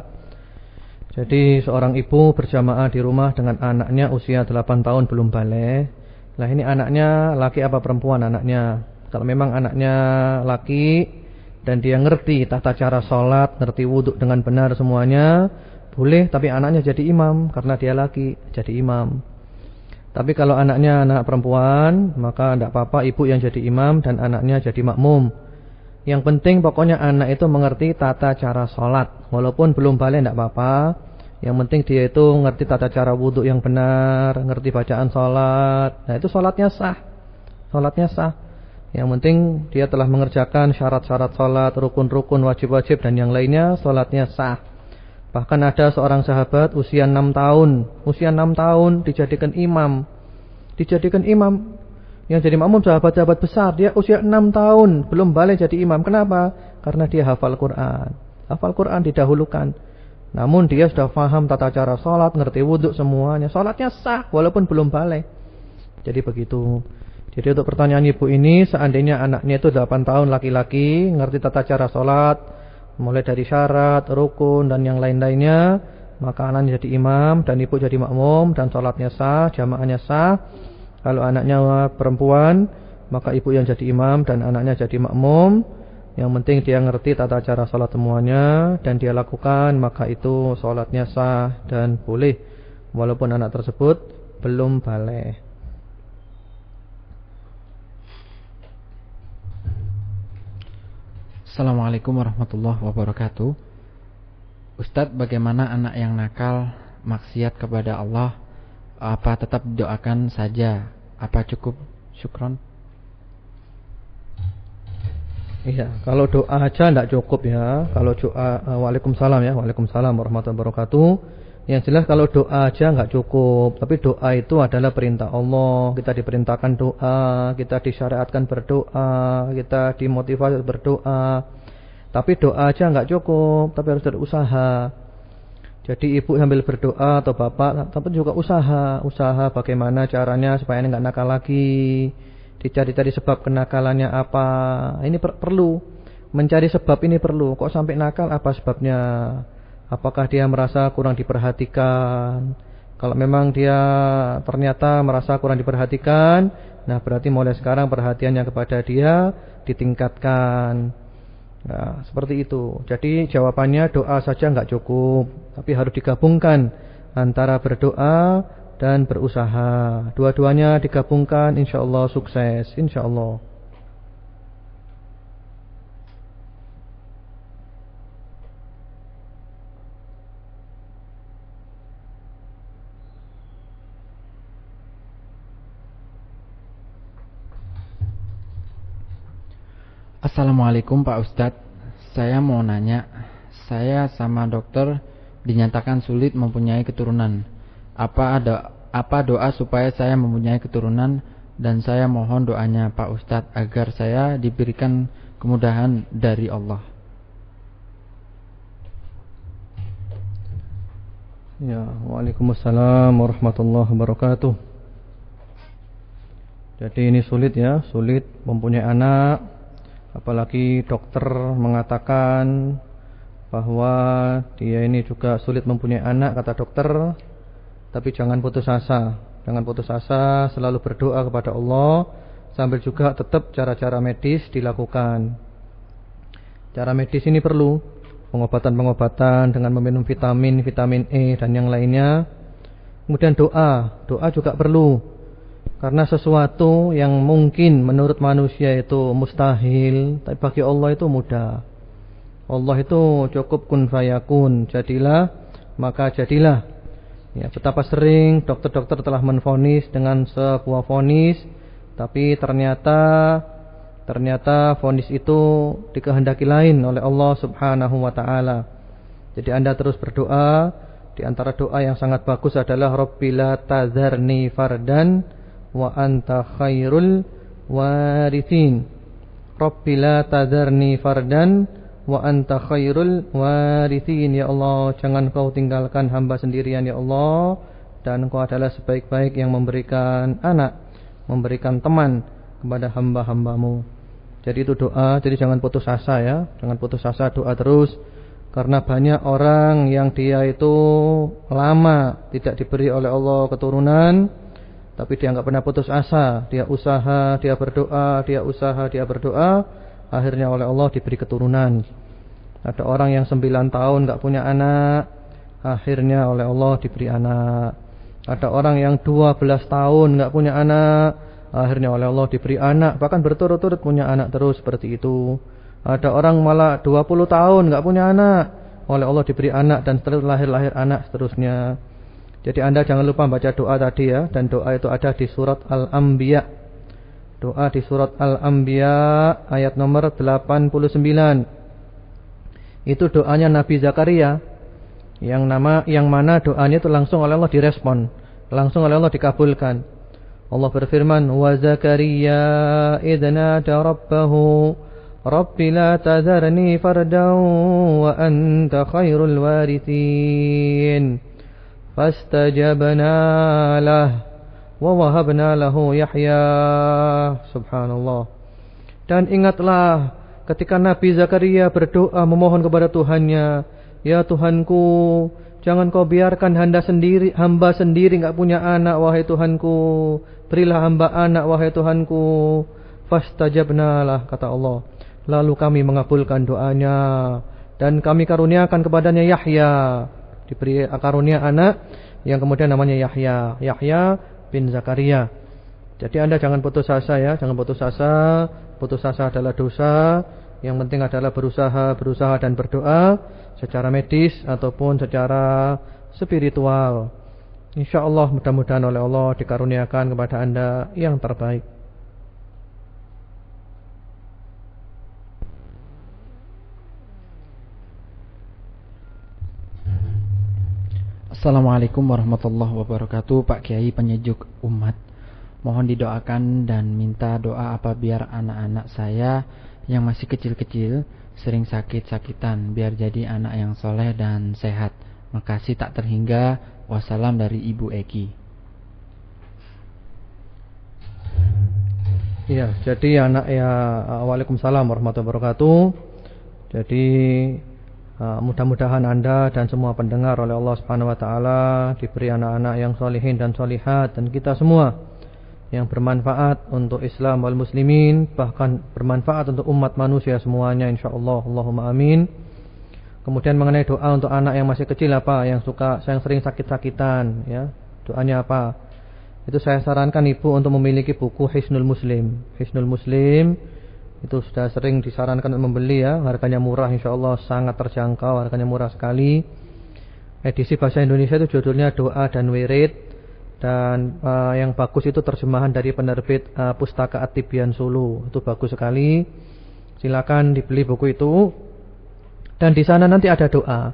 Jadi seorang ibu berjamaah di rumah dengan anaknya usia 8 tahun belum baligh. Nah, ini anaknya laki apa perempuan anaknya? Kalau memang anaknya laki dan dia ngerti tata cara sholat, ngerti wudhu dengan benar semuanya, boleh, tapi anaknya jadi imam karena dia laki, jadi imam. Tapi kalau anaknya anak perempuan, maka tidak apa-apa ibu yang jadi imam dan anaknya jadi makmum. Yang penting pokoknya anak itu mengerti tata cara sholat, walaupun belum baligh tidak apa-apa. Yang penting dia itu ngerti tata cara wudhu yang benar, ngerti bacaan sholat. Nah itu sholatnya sah. Sholatnya sah. Yang penting dia telah mengerjakan syarat-syarat sholat, rukun-rukun, wajib-wajib dan yang lainnya, sholatnya sah. Bahkan ada seorang sahabat usia 6 tahun. Usia 6 tahun dijadikan imam. Dijadikan imam. Yang jadi makmum sahabat-sahabat besar. Dia usia 6 tahun belum baligh jadi imam. Kenapa? Karena dia hafal Quran. Hafal Quran didahulukan. Namun dia sudah paham tata cara sholat, ngerti wudhu semuanya. Sholatnya sah walaupun belum baligh. Jadi begitu. Jadi untuk pertanyaan ibu ini, seandainya anaknya itu 8 tahun laki-laki, ngerti tata cara sholat, mulai dari syarat, rukun dan yang lain-lainnya, maka anaknya jadi imam dan ibu jadi makmum dan sholatnya sah, jamaahnya sah. Kalau anaknya perempuan, maka ibu yang jadi imam dan anaknya jadi makmum. Yang penting dia ngerti tata cara sholat semuanya dan dia lakukan, maka itu sholatnya sah dan boleh walaupun anak tersebut belum baligh. Assalamualaikum warahmatullahi wabarakatuh. Ustadz, bagaimana anak yang nakal, maksiat kepada Allah, apa tetap doakan saja? Apa cukup? Syukron. Iya, kalau doa aja tidak cukup ya. Kalau doa, waalaikumsalam ya, waalaikumsalam warahmatullahi wabarakatuh. Yang jelas kalau doa aja nggak cukup. Tapi doa itu adalah perintah Allah. Kita diperintahkan doa, kita disyariatkan berdoa, kita dimotivasi berdoa. Tapi doa aja nggak cukup, tapi harus berusaha. Jadi ibu sambil berdoa atau bapak, tapi juga usaha bagaimana caranya supaya ini nggak nakal lagi. Dicari-cari sebab kenakalannya apa. Ini perlu. Mencari sebab ini perlu. Kok sampai nakal, apa sebabnya? Apakah dia merasa kurang diperhatikan? Kalau memang dia ternyata merasa kurang diperhatikan, nah berarti mulai sekarang perhatiannya kepada dia ditingkatkan. Nah, seperti itu. Jadi jawabannya doa saja nggak cukup, tapi harus digabungkan antara berdoa dan berusaha. Dua-duanya digabungkan, insyaallah sukses, insyaallah. Assalamualaikum Pak Ustadz. Saya mau nanya, saya sama dokter dinyatakan sulit mempunyai keturunan. Apa doa supaya saya mempunyai keturunan, dan saya mohon doanya Pak Ustadz agar saya diberikan kemudahan dari Allah. Ya, waalaikumsalam warahmatullahi wabarakatuh. Jadi ini sulit ya, sulit mempunyai anak. Apalagi dokter mengatakan bahwa dia ini juga sulit mempunyai anak, kata dokter. Tapi jangan putus asa. Jangan putus asa, selalu berdoa kepada Allah. Sambil juga tetap cara-cara medis dilakukan. Cara medis ini perlu. Pengobatan-pengobatan dengan meminum vitamin E dan yang lainnya. Kemudian doa juga perlu. Karena sesuatu yang mungkin menurut manusia itu mustahil, tapi bagi Allah itu mudah. Allah itu cukup kun fayakun, jadilah maka jadilah. Ya, betapa sering dokter-dokter telah menvonis dengan sebuah vonis, tapi ternyata vonis itu dikehendaki lain oleh Allah Subhanahu wa taala. Jadi Anda terus berdoa. Di antara doa yang sangat bagus adalah Rabbila tazarni fardan wa anta khairul warithin. Rabbila tazarni fardan wa anta khairul warithin. Ya Allah, jangan kau tinggalkan hamba sendirian ya Allah, dan engkau adalah sebaik-baik yang memberikan anak, memberikan teman kepada hamba-hambamu. Jadi itu doa. Jadi jangan putus asa ya, jangan putus asa, doa terus. Karena banyak orang yang dia itu lama tidak diberi oleh Allah keturunan, tapi dia enggak pernah putus asa. Dia usaha, dia berdoa, dia usaha, dia berdoa, akhirnya oleh Allah diberi keturunan. Ada orang yang 9 tahun enggak punya anak, akhirnya oleh Allah diberi anak. Ada orang yang 12 tahun enggak punya anak, akhirnya oleh Allah diberi anak. Bahkan berturut-turut punya anak terus, seperti itu. Ada orang malah 20 tahun enggak punya anak, oleh Allah diberi anak, dan setelah lahir anak seterusnya. Jadi Anda jangan lupa baca doa tadi ya. Dan doa itu ada di surat Al-Anbiya. Doa di surat Al-Anbiya ayat nomor 89. Itu doanya Nabi Zakaria, yang mana doanya itu langsung oleh Allah direspon, langsung oleh Allah dikabulkan. Allah berfirman, wa Zakaria idna rabbahu Rabbi la tazarni fardan wa anta khairul warithin. Fastajabna lah wa wahabna lahu Yahya. Subhanallah. Dan ingatlah ketika Nabi Zakaria berdoa memohon kepada Tuhannya, ya Tuhanku, jangan kau biarkan hamba sendiri enggak punya anak, wahai Tuhanku. Berilah hamba anak, wahai Tuhanku. Fastajabna lah, kata Allah. Lalu kami mengabulkan doanya, dan kami karuniakan kepadanya Yahya. Diberi karunia anak yang kemudian namanya Yahya bin Zakaria. Jadi Anda jangan putus asa ya, jangan putus asa. Putus asa adalah dosa. Yang penting adalah berusaha dan berdoa secara medis ataupun secara spiritual. InsyaAllah mudah-mudahan oleh Allah dikaruniakan kepada Anda yang terbaik. Assalamualaikum warahmatullahi wabarakatuh. Pak Kiai penyejuk umat, mohon didoakan dan minta doa apa biar anak-anak saya yang masih kecil-kecil sering sakit-sakitan, biar jadi anak yang soleh dan sehat. Makasih tak terhingga. Wassalam dari Ibu Eki. Ya, jadi anak ya, waalaikumsalam warahmatullahi wabarakatuh. Jadi mudah-mudahan Anda dan semua pendengar oleh Allah Subhanahu wa taala diberi anak-anak yang solihin dan solihat, dan kita semua yang bermanfaat untuk Islam wal muslimin, bahkan bermanfaat untuk umat manusia semuanya insyaallah. Allahumma amin. Kemudian mengenai doa untuk anak yang masih kecil apa, yang sering sakit-sakitan ya, doanya apa? Itu saya sarankan ibu untuk memiliki buku Hisnul Muslim. Hisnul Muslim itu sudah sering disarankan untuk membeli ya, harganya murah insyaallah, sangat terjangkau, harganya murah sekali. Edisi bahasa Indonesia itu judulnya Doa dan Wirid, dan yang bagus itu terjemahan dari penerbit Pustaka At-Tibyan Solo, itu bagus sekali. Silakan dibeli buku itu. Dan di sana nanti ada doa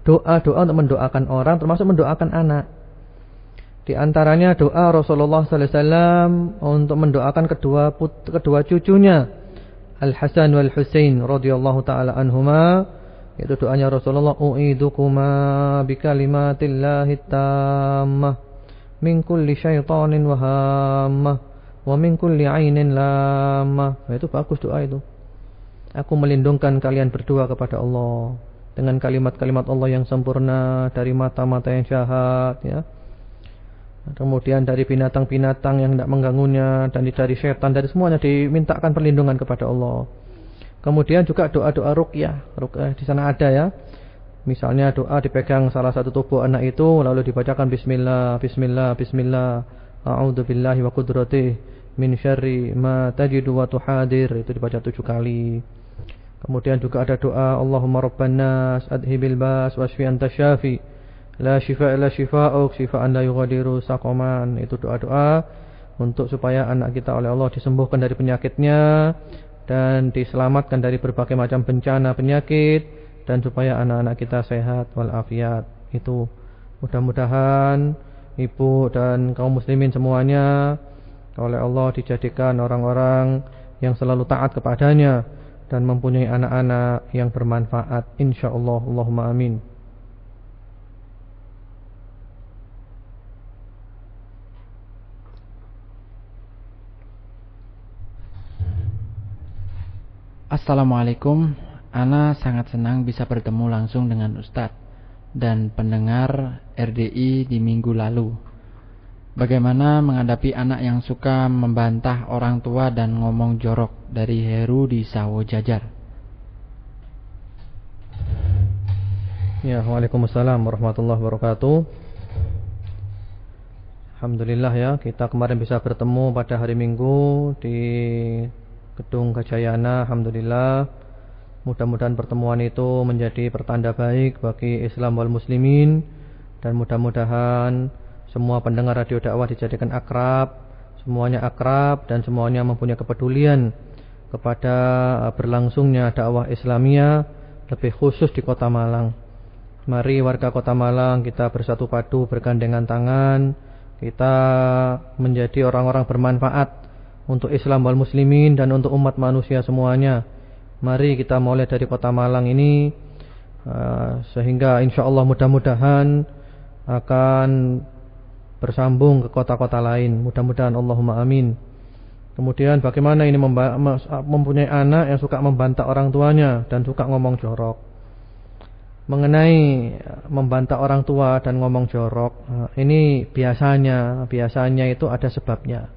untuk mendoakan orang, termasuk mendoakan anak. Di antaranya doa Rasulullah sallallahu alaihi wasallam untuk mendoakan kedua cucunya Al-Hasan wal Husain radhiyallahu taala anhuma, yaitu doanya Rasulullah, u'idukuma bikalimatillahi tammah min kulli syaitanin wa hammah wa min kulli ainin lamah. Itu bagus doa itu. Aku melindungkan kalian berdua kepada Allah dengan kalimat-kalimat Allah yang sempurna dari mata-mata yang jahat ya. Kemudian dari binatang-binatang yang tidak mengganggunya, dan dari syaitan, dari semuanya dimintakan perlindungan kepada Allah. Kemudian juga doa-doa ruqyah. Ruqyah di sana ada ya. Misalnya doa dipegang salah satu tubuh anak itu, lalu dibacakan bismillah, bismillah, bismillah, a'udzu billahi wa qudratihi min syarri ma tajidu wa tuhadir, itu dibaca 7 kali. Kemudian juga ada doa Allahumma rabban nas adhibil bas wasfi anta syafi la syifa' illa syifa'uk syifa'an la yughadiru saqaman. Itu doa-doa untuk supaya anak kita oleh Allah disembuhkan dari penyakitnya dan diselamatkan dari berbagai macam bencana penyakit, dan supaya anak-anak kita sehat walafiat. Itu mudah-mudahan ibu dan kaum muslimin semuanya oleh Allah dijadikan orang-orang yang selalu taat kepadanya dan mempunyai anak-anak yang bermanfaat insyaallah. Allahumma amin. Assalamualaikum. Ana sangat senang bisa bertemu langsung dengan Ustadz dan pendengar RDI di minggu lalu. Bagaimana menghadapi anak yang suka membantah orang tua dan ngomong jorok? Dari Heru di Sawo Jajar. Ya, waalaikumsalam warahmatullahi wabarakatuh. Alhamdulillah ya, kita kemarin bisa bertemu pada hari Minggu di Gedung Gajayana. Alhamdulillah. Mudah-mudahan pertemuan itu menjadi pertanda baik bagi Islam wal muslimin, dan mudah-mudahan semua pendengar radio dakwah dijadikan akrab, semuanya akrab, dan semuanya mempunyai kepedulian kepada berlangsungnya dakwah Islamiyah, lebih khusus di Kota Malang. Mari warga Kota Malang kita bersatu padu, bergandengan tangan, kita menjadi orang-orang bermanfaat untuk Islam wal muslimin dan untuk umat manusia semuanya. Mari kita mulai dari Kota Malang ini, sehingga insyaallah mudah-mudahan akan bersambung ke kota-kota lain. Mudah-mudahan, Allahumma amin. Kemudian bagaimana ini mempunyai anak yang suka membantah orang tuanya dan suka ngomong jorok. Mengenai membantah orang tua dan ngomong jorok, ini biasanya itu ada sebabnya.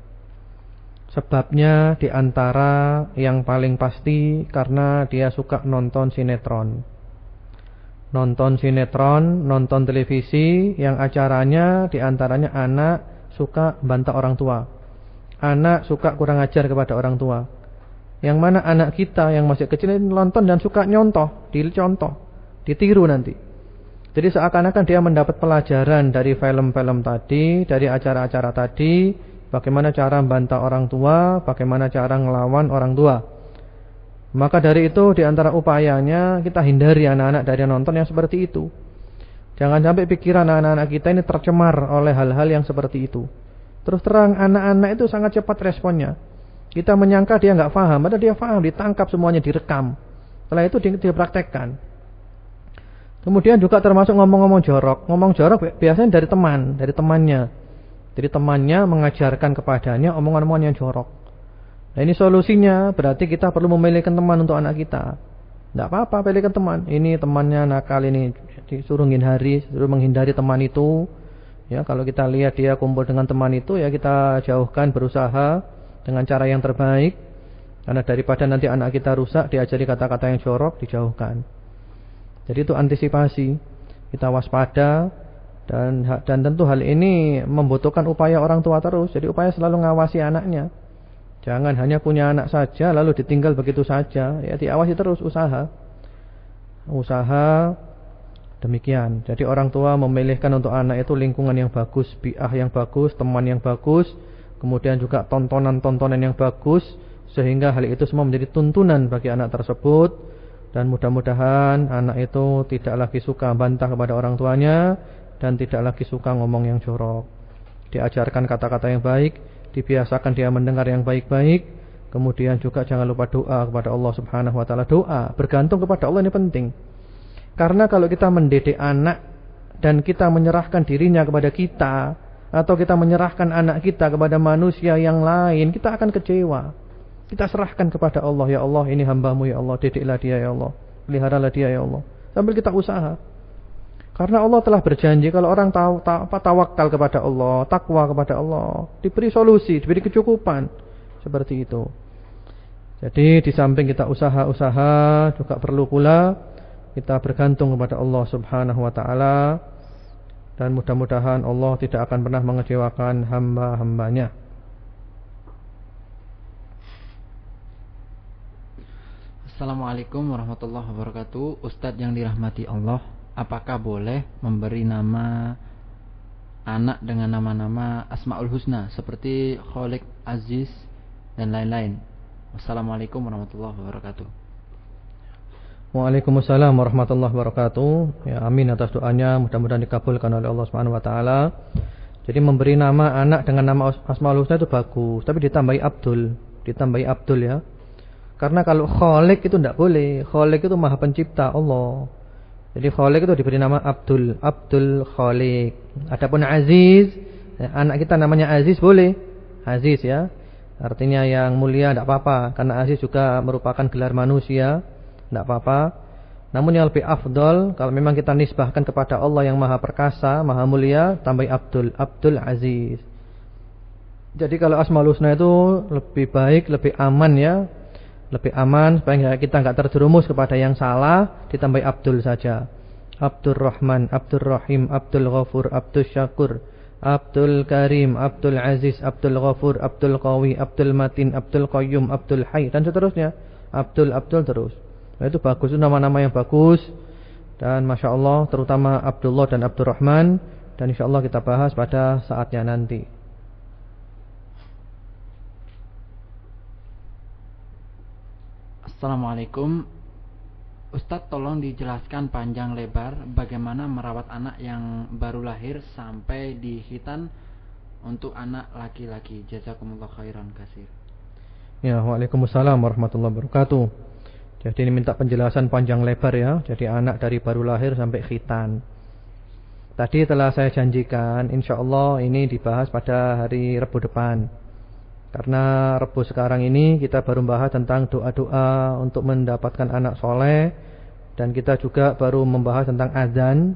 Sebabnya diantara yang paling pasti karena dia suka nonton sinetron. Nonton televisi yang acaranya diantaranya anak suka bantah orang tua, anak suka kurang ajar kepada orang tua. Yang mana anak kita yang masih kecil ini nonton dan suka dicontoh, ditiru nanti. Jadi seakan-akan dia mendapat pelajaran dari film-film tadi, dari acara-acara tadi, bagaimana cara membantah orang tua, bagaimana cara ngelawan orang tua. Maka dari itu diantara upayanya kita hindari anak-anak dari nonton yang seperti itu. Jangan sampai pikiran anak-anak kita ini tercemar oleh hal-hal yang seperti itu. Terus terang, anak-anak itu sangat cepat responnya. Kita menyangka dia nggak paham, padahal dia paham, ditangkap semuanya, direkam. Setelah itu dipraktekkan. Kemudian juga termasuk ngomong-ngomong jorok. Ngomong jorok biasanya dari temannya. Jadi temannya mengajarkan kepadanya omongan-omongan yang jorok. Nah ini solusinya, berarti kita perlu memilihkan teman untuk anak kita. Tidak apa-apa, pilihkan teman. Ini temannya nakal, ini disuruh menghindari teman itu. Ya, kalau kita lihat dia kumpul dengan teman itu, ya kita jauhkan, berusaha dengan cara yang terbaik. Karena daripada nanti anak kita rusak, diajari kata-kata yang jorok, dijauhkan. Jadi itu antisipasi. Kita waspada dan tentu hal ini membutuhkan upaya orang tua terus. Jadi upaya selalu ngawasi anaknya. Jangan hanya punya anak saja lalu ditinggal begitu saja. Ya diawasi terus, usaha demikian. Jadi orang tua memilihkan untuk anak itu lingkungan yang bagus, bi'ah yang bagus, teman yang bagus, kemudian juga tontonan-tontonan yang bagus, sehingga hal itu semua menjadi tuntunan bagi anak tersebut. Dan mudah-mudahan anak itu tidak lagi suka bantah kepada orang tuanya dan tidak lagi suka ngomong yang jorok. Diajarkan kata-kata yang baik, dibiasakan dia mendengar yang baik-baik. Kemudian juga jangan lupa doa kepada Allah Subhanahu wa taala. Doa bergantung kepada Allah ini penting. Karena kalau kita mendidik anak dan kita menyerahkan dirinya kepada kita, atau kita menyerahkan anak kita kepada manusia yang lain, kita akan kecewa. Kita serahkan kepada Allah, ya Allah ini hambamu ya Allah, didiklah dia ya Allah, peliharalah dia ya Allah. Sambil kita usaha. Karena Allah telah berjanji kalau orang tawakal kepada Allah, takwa kepada Allah, diberi solusi, diberi kecukupan. Seperti itu. Jadi di samping kita usaha-usaha, juga perlu pula kita bergantung kepada Allah Subhanahu wa taala, dan mudah-mudahan Allah tidak akan pernah mengecewakan hamba-hambanya. Assalamualaikum warahmatullahi wabarakatuh. Ustadz yang dirahmati Allah, apakah boleh memberi nama anak dengan nama-nama Asmaul Husna seperti Khalik, Aziz dan lain-lain? Wassalamualaikum warahmatullahi wabarakatuh. Waalaikumsalam warahmatullahi wabarakatuh. Ya, amin atas doanya, mudah-mudahan dikabulkan oleh Allah Subhanahu wa taala. Jadi memberi nama anak dengan nama Asmaul Husna itu bagus, tapi ditambahi Abdul ya. Karena kalau Khalik itu tidak boleh. Khalik itu Maha Pencipta Allah. Jadi Khalik itu diberi nama Abdul Khalik. Adapun Aziz, anak kita namanya Aziz boleh. Aziz ya. Artinya yang mulia, tidak apa-apa. Karena Aziz juga merupakan gelar manusia, tidak apa-apa. Namun yang lebih afdol, kalau memang kita nisbahkan kepada Allah yang Maha Perkasa, Maha Mulia, tambahi Abdul Aziz. Jadi kalau Asmaul Husna itu lebih baik, lebih aman ya. Lebih aman supaya kita enggak terjerumus kepada yang salah, ditambahi Abdul saja. Abdul Rahman, Abdul Rahim, Abdul Ghafur, Abdul Syakur, Abdul Karim, Abdul Aziz, Abdul Ghafur, Abdul Qawi, Abdul Matin, Abdul Qayyum, Abdul Hayy, dan seterusnya. Abdul terus. Nah, itu bagus, itu nama-nama yang bagus. Dan Masya Allah, terutama Abdullah dan Abdul Rahman. Dan insya Allah kita bahas pada saatnya nanti. Assalamualaikum Ustadz, tolong dijelaskan panjang lebar bagaimana merawat anak yang baru lahir sampai di khitan untuk anak laki-laki. Jazakumullah khairan katsir. Ya, waalaikumsalam warahmatullahi wabarakatuh. Jadi ini minta penjelasan panjang lebar ya. Jadi anak dari baru lahir sampai khitan. Tadi telah saya janjikan, insya Allah ini dibahas pada hari Rabu depan. Karena Rabu sekarang ini kita baru membahas tentang doa-doa untuk mendapatkan anak soleh, dan kita juga baru membahas tentang azan.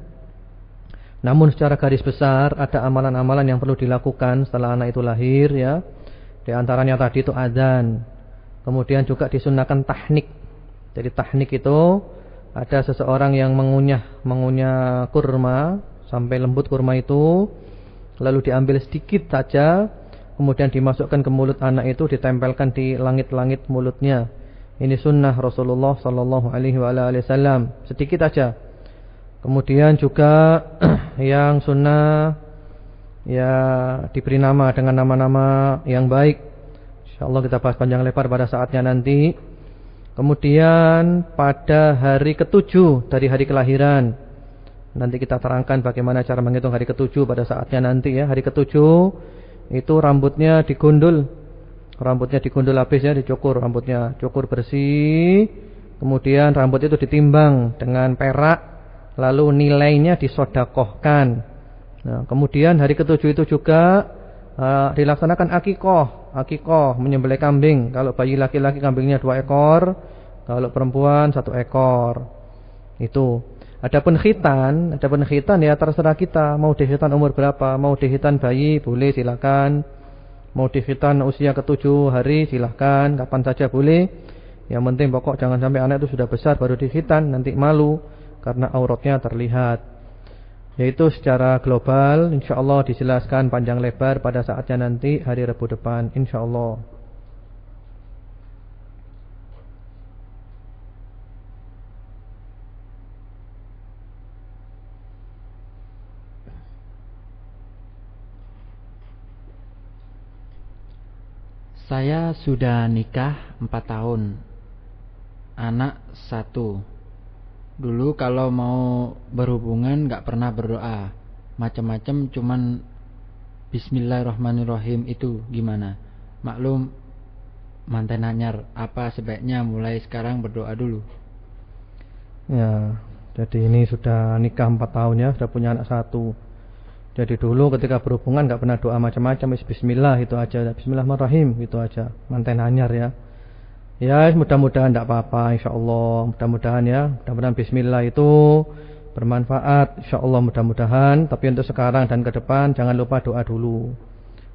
Namun secara garis besar ada amalan-amalan yang perlu dilakukan setelah anak itu lahir ya. Di antaranya tadi itu azan. Kemudian juga disunahkan tahnik. Jadi tahnik itu ada seseorang yang mengunyah kurma sampai lembut kurma itu, lalu diambil sedikit saja, kemudian dimasukkan ke mulut anak itu, ditempelkan di langit-langit mulutnya. Ini sunnah Rasulullah sallallahu alaihi wasallam. Sedikit aja. Kemudian juga yang sunnah ya diberi nama dengan nama-nama yang baik. Insyaallah kita bahas panjang lebar pada saatnya nanti. Kemudian pada hari ke-7 dari hari kelahiran. Nanti kita terangkan bagaimana cara menghitung hari ke-7 pada saatnya nanti ya. Hari ke-7 itu rambutnya digundul. Rambutnya digundul habis ya, dicukur rambutnya, cukur bersih. Kemudian rambut itu ditimbang dengan perak, lalu nilainya disodakohkan. Nah, kemudian hari ke-7 itu juga dilaksanakan akikoh, menyembelih kambing. Kalau bayi laki-laki kambingnya 2 ekor, kalau perempuan 1 ekor. Itu. Adapun khitan ya terserah kita, mau dikhitan umur berapa, mau dikhitan bayi boleh silakan, mau dikhitan usia ke-7 hari silakan, kapan saja boleh. Yang penting pokok jangan sampai anak itu sudah besar baru dikhitan, nanti malu karena auratnya terlihat. Yaitu secara global insyaallah dijelaskan panjang lebar pada saatnya nanti hari Rabu depan insyaallah. Saya sudah nikah 4 tahun, anak 1. Dulu kalau mau berhubungan gak pernah berdoa, macam-macam, cuman Bismillahirrahmanirrahim. Itu gimana? Maklum manten anyar, apa sebaiknya mulai sekarang berdoa dulu? Ya, jadi ini sudah nikah 4 tahun ya, sudah punya anak 1. Jadi dulu ketika berhubungan gak pernah doa macam-macam, bismillah itu aja, bismillahirrahmanirrahim itu aja, manten anyar ya. Ya mudah-mudahan tidak apa-apa insyaallah, mudah-mudahan ya, mudah-mudahan bismillah itu bermanfaat insyaallah mudah-mudahan. Tapi untuk sekarang dan ke depan jangan lupa doa dulu.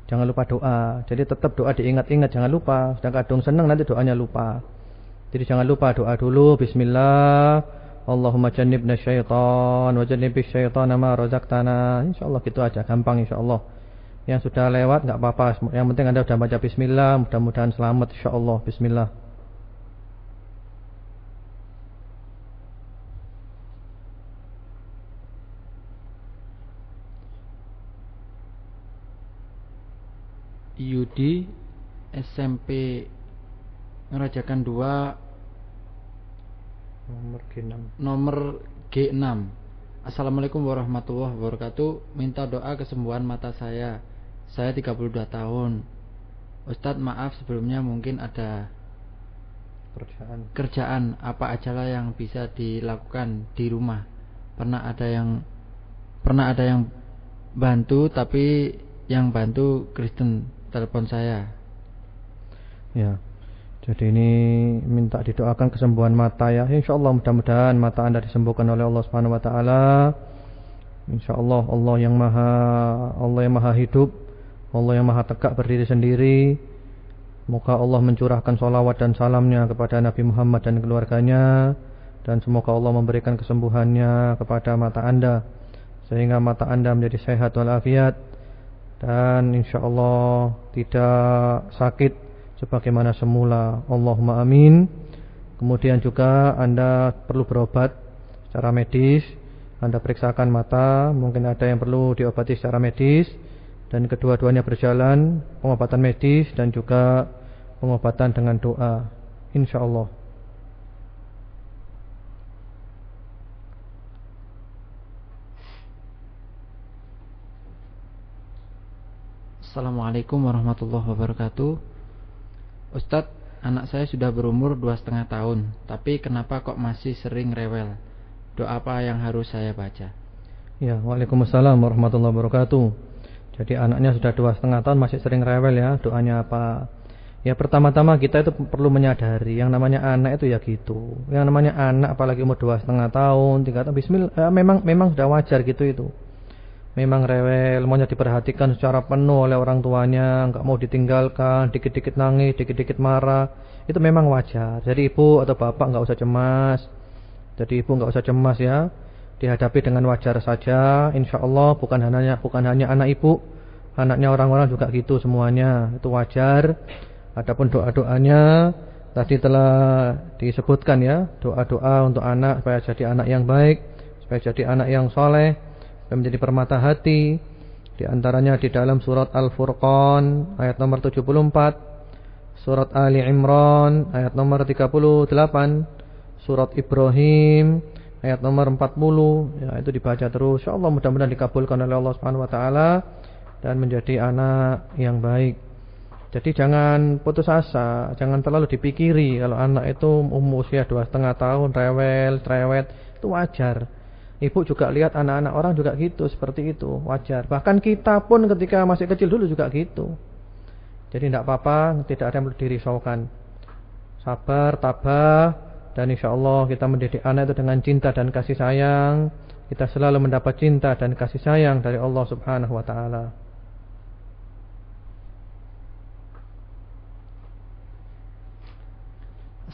Jangan lupa doa. Jadi tetap doa diingat-ingat, jangan lupa. Sedang kadung senang nanti doanya lupa. Jadi jangan lupa doa dulu, bismillah, Allahumma jannibna syaitan wa jannibis syaitana ma razaqtana. Insyaallah gitu aja, gampang insyaallah. Yang sudah lewat enggak apa-apa, yang penting Anda sudah baca bismillah, mudah-mudahan selamat insyaallah. Bismillah. Yudi SMP Ngerajakan 2 nomor G6. Assalamualaikum warahmatullahi wabarakatuh. Minta doa kesembuhan mata saya. Saya 32 tahun. Ustadz maaf sebelumnya, mungkin ada kerjaan apa ajalah yang bisa dilakukan di rumah. Pernah ada yang bantu, tapi yang bantu Kristen telepon saya. Ya. Jadi ini minta didoakan kesembuhan mata ya. Insyaallah mudah-mudahan mata Anda disembuhkan oleh Allah Subhanahu wa taala. Insyaallah Allah yang maha hidup, Allah yang maha tegak berdiri sendiri. Semoga Allah mencurahkan sholawat dan salamnya kepada Nabi Muhammad dan keluarganya, dan semoga Allah memberikan kesembuhannya kepada mata Anda sehingga mata Anda menjadi sehat walafiat dan insyaallah tidak sakit sebagaimana semula. Allahumma amin. Kemudian juga Anda perlu berobat secara medis. Anda periksakan mata, mungkin ada yang perlu diobati secara medis, dan kedua-duanya berjalan, pengobatan medis dan juga pengobatan dengan doa insyaallah. Assalamualaikum warahmatullahi wabarakatuh. Ustadz, anak saya sudah berumur 2,5 tahun, tapi kenapa kok masih sering rewel? Doa apa yang harus saya baca? Ya, waalaikumsalam warahmatullahi wabarakatuh. Jadi anaknya sudah 2,5 tahun masih sering rewel ya, doanya apa? Ya pertama-tama kita itu perlu menyadari yang namanya anak itu ya gitu. Yang namanya anak apalagi umur 2,5 tahun, 3 tahun, bismillah, memang sudah wajar gitu itu. Memang rewel, maunya diperhatikan secara penuh oleh orang tuanya, enggak mau ditinggalkan, dikit-dikit nangis, dikit-dikit marah. Itu memang wajar. Jadi ibu atau bapak enggak usah cemas. Jadi ibu enggak usah cemas ya. Dihadapi dengan wajar saja. Insyaallah bukan hanya anak ibu, anaknya orang-orang juga gitu semuanya. Itu wajar. Adapun doa-doanya tadi telah disebutkan ya, doa-doa untuk anak supaya jadi anak yang baik, supaya jadi anak yang soleh, menjadi permata hati. Di antaranya di dalam surat Al-Furqan ayat nomor 74, surat Ali Imran ayat nomor 38, surat Ibrahim ayat nomor 40 ya, itu dibaca terus. Insyaallah mudah-mudahan dikabulkan oleh Allah Subhanahu wa taala dan menjadi anak yang baik. Jadi jangan putus asa, jangan terlalu dipikiri kalau anak itu usia 2,5 tahun rewel, cerewet, itu wajar. Ibu juga lihat anak-anak orang juga gitu, seperti itu, wajar. Bahkan kita pun ketika masih kecil dulu juga gitu. Jadi tidak apa-apa, tidak ada yang perlu dirisaukan. Sabar, tabah, dan insya Allah kita mendidik anak itu dengan cinta dan kasih sayang. Kita selalu mendapat cinta dan kasih sayang dari Allah Subhanahu wa taala.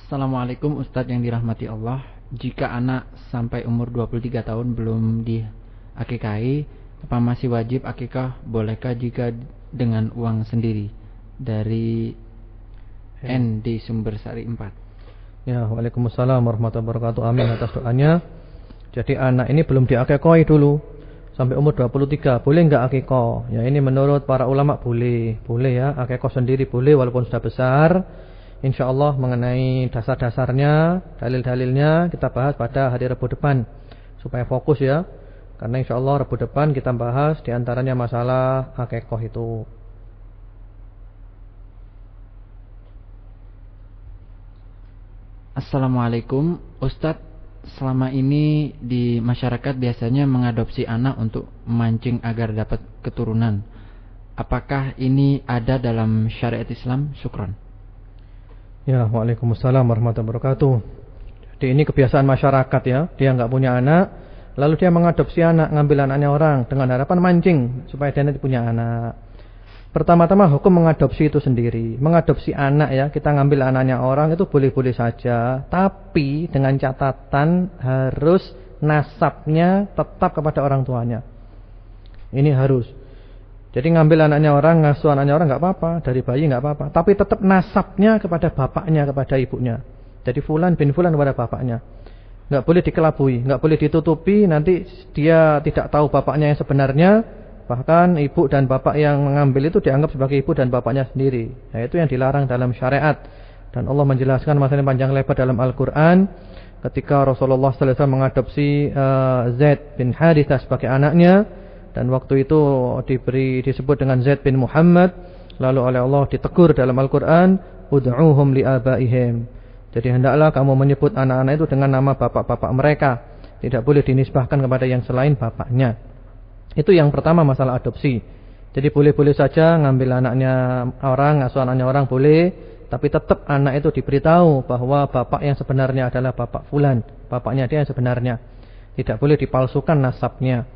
Assalamualaikum Ustadz yang dirahmati Allah. Jika anak sampai umur 23 tahun belum diakikahi, apa masih wajib akikah? Bolehkah jika dengan uang sendiri? Dari N di Sumbersari 4. Ya, waalaikumsalam warahmatullahi wabarakatuh. Amin atas doanya. Jadi anak ini belum diakikahi dulu sampai umur 23, boleh enggak akikah? Ya ini menurut para ulama boleh. Boleh ya, akikah sendiri boleh walaupun sudah besar. InsyaAllah mengenai dasar-dasarnya, dalil-dalilnya kita bahas pada hari Rabu depan supaya fokus ya. Karena InsyaAllah Rabu depan kita bahas diantaranya masalah akikah itu. Assalamualaikum Ustadz, selama ini di masyarakat biasanya mengadopsi anak untuk memancing agar dapat keturunan. Apakah ini ada dalam syariat Islam? Syukron. Ya, waalaikumsalam warahmatullahi wabarakatuh. Jadi ini kebiasaan masyarakat ya. Dia nggak punya anak, lalu dia mengadopsi anak, ngambil anaknya orang dengan harapan mancing supaya dia nanti punya anak. Pertama-tama hukum mengadopsi itu sendiri. Mengadopsi anak ya, kita ngambil anaknya orang itu boleh-boleh saja, tapi dengan catatan harus nasabnya tetap kepada orang tuanya. Ini harus. Jadi ngambil anaknya orang, ngasuh anaknya orang nggak apa-apa, dari bayi nggak apa-apa, tapi tetap nasabnya kepada bapaknya, kepada ibunya. Jadi fulan bin fulan kepada bapaknya. Nggak boleh dikelabui, nggak boleh ditutupi, nanti dia tidak tahu bapaknya yang sebenarnya. Bahkan ibu dan bapak yang mengambil itu dianggap sebagai ibu dan bapaknya sendiri. Nah, itu yang dilarang dalam syariat. Dan Allah menjelaskan masalah panjang lebar dalam Al-Quran ketika Rasulullah SAW mengadopsi Zaid bin Harithah sebagai anaknya. Dan waktu itu disebut dengan Zaid bin Muhammad. Lalu oleh Allah ditegur dalam Al-Quran, ud'uhum li'abaihim. Jadi hendaklah kamu menyebut anak-anak itu dengan nama bapak-bapak mereka. Tidak boleh dinisbahkan kepada yang selain bapaknya. Itu yang pertama masalah adopsi. Jadi boleh-boleh saja ngambil anaknya orang, ngasuh anaknya orang boleh, tapi tetap anak itu diberitahu bahwa bapak yang sebenarnya adalah bapak fulan, bapaknya dia yang sebenarnya. Tidak boleh dipalsukan nasabnya.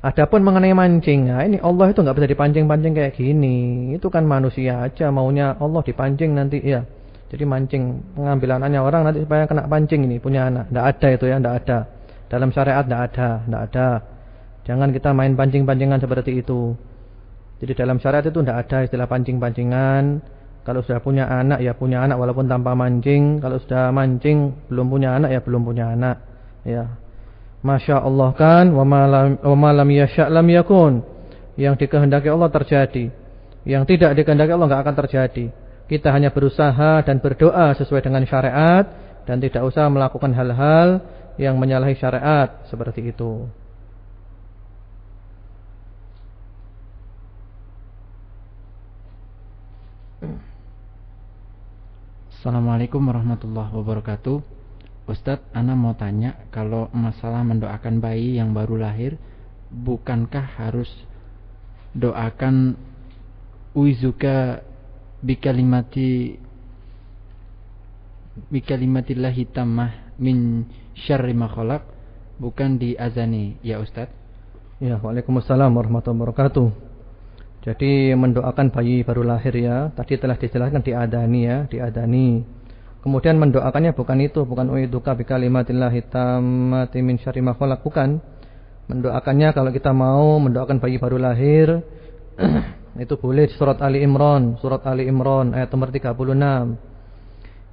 Adapun mengenai mancing, nah ini Allah itu nggak bisa dipancing-pancing kayak gini. Itu kan manusia aja maunya Allah dipancing nanti ya. Jadi mancing, mengambil anaknya orang nanti supaya kena pancing ini punya anak. Nggak ada itu ya, nggak ada. Dalam syariat nggak ada. Jangan kita main pancing-pancingan seperti itu. Jadi dalam syariat itu nggak ada istilah pancing-pancingan. Kalau sudah punya anak ya punya anak walaupun tanpa mancing. Kalau sudah mancing belum punya anak ya belum punya anak. Ya. Masya Allah kan, wa ma lam yasha' lam yakun. Yang dikehendaki Allah terjadi, yang tidak dikehendaki Allah nggak akan terjadi. Kita hanya berusaha dan berdoa sesuai dengan syariat dan tidak usah melakukan hal-hal yang menyalahi syariat seperti itu. Assalamualaikum warahmatullahi wabarakatuh. Ustadz, ana mau tanya, kalau masalah mendoakan bayi yang baru lahir, bukankah harus doakan uizuka bikalimatillahi tammah min syarri ma khalaq, bukan diazani ya Ustadz? Ya, waalaikumsalam warahmatullahi wabarakatuh. Jadi mendoakan bayi baru lahir ya, tadi telah dijelaskan diadani ya, diadani. Kemudian mendoakannya bukan itu, bukan uiduka bikalimatillahi tammati min syarri ma khalaq, bukan. Mendoakannya kalau kita mau mendoakan bayi baru lahir itu boleh di surat Ali Imran ayat nomor 36.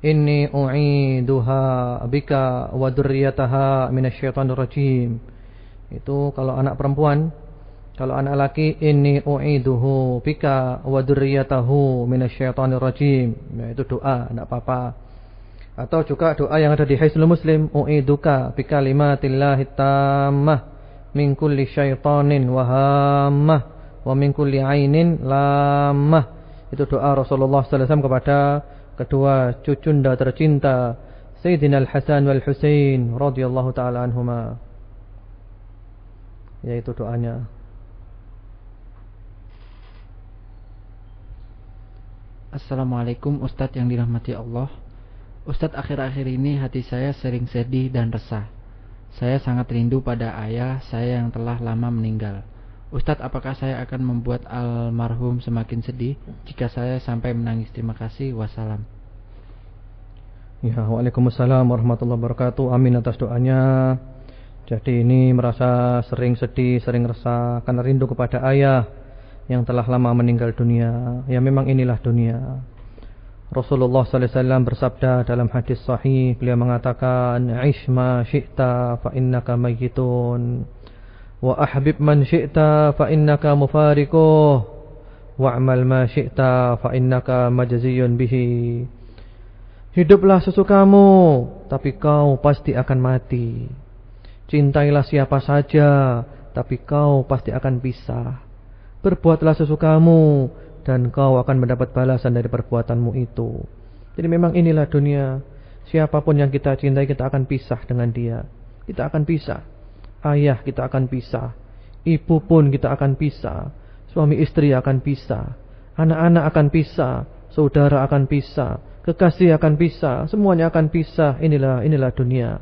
Inni u'iduha bika wa dzurriyyataha minasyaitonir rajim. Itu kalau anak perempuan. Kalau anak laki, inni u'iduhu bika wa dzurriyyatahu minasyaitonir rajim. Ya, itu doa, enggak apa-apa. Atau juga doa yang ada di Hisnul Muslim, u'iduka bikalimatillahi tammah min kulli syaitanin wa hammah wa min kulli ainin lammah. Itu doa Rasulullah sallallahu alaihi wasallam kepada kedua cucunda tercinta Sayyidina Al-Hasan wal Husain radhiyallahu taala anhuma. Yaitu doanya. Assalamualaikum Ustadz yang dirahmati Allah. Ustadz, akhir-akhir ini hati saya sering sedih dan resah. Saya sangat rindu pada ayah saya yang telah lama meninggal. Ustadz, apakah saya akan membuat almarhum semakin sedih jika saya sampai menangis? Terima kasih. Wassalam. Ya, waalaikumsalam warahmatullahi wabarakatuh. Amin atas doanya. Jadi ini merasa sering sedih, sering resah karena rindu kepada ayah yang telah lama meninggal dunia. Ya, memang inilah dunia. Rasulullah sallallahu alaihi wasallam bersabda dalam hadis sahih, beliau mengatakan, "Ish ma syi'ta fa innaka mayyitun, wa ahbib man syi'ta fa innaka mufariquh, wa'mal ma syi'ta fa innaka majziyun bihi." Hiduplah sesukamu, tapi kau pasti akan mati. Cintailah siapa saja, tapi kau pasti akan pisah. Berbuatlah sesukamu, dan kau akan mendapat balasan dari perbuatanmu itu. Jadi memang inilah dunia. Siapapun yang kita cintai, kita akan pisah dengan dia. Kita akan pisah. Ayah kita akan pisah. Ibu pun kita akan pisah. Suami istri akan pisah. Anak-anak akan pisah. Saudara akan pisah. Kekasih akan pisah. Semuanya akan pisah. Inilah dunia.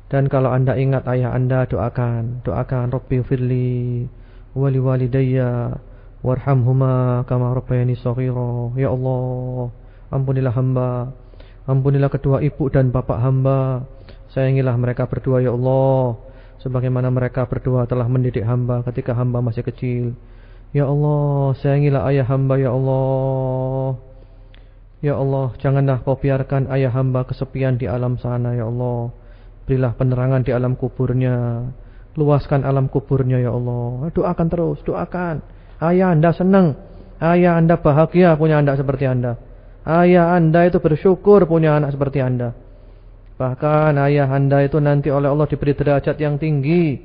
Dan kalau anda ingat ayah anda, doakan. Rabbi firli wali walidayya warhamhuma kama rabbayani shaghira. Ya Allah, ampunilah hamba, ampunilah kedua ibu dan bapak hamba. Sayangilah mereka berdua ya Allah, sebagaimana mereka berdua telah mendidik hamba ketika hamba masih kecil. Ya Allah, sayangilah ayah hamba ya Allah. Ya Allah, janganlah kau biarkan ayah hamba kesepian di alam sana ya Allah. Berilah penerangan di alam kuburnya, luaskan alam kuburnya ya Allah. Doakan terus, doakan. Ayah anda senang, ayah anda bahagia punya anak seperti anda. Ayah anda itu bersyukur punya anak seperti anda. Bahkan ayah anda itu nanti oleh Allah diberi derajat yang tinggi.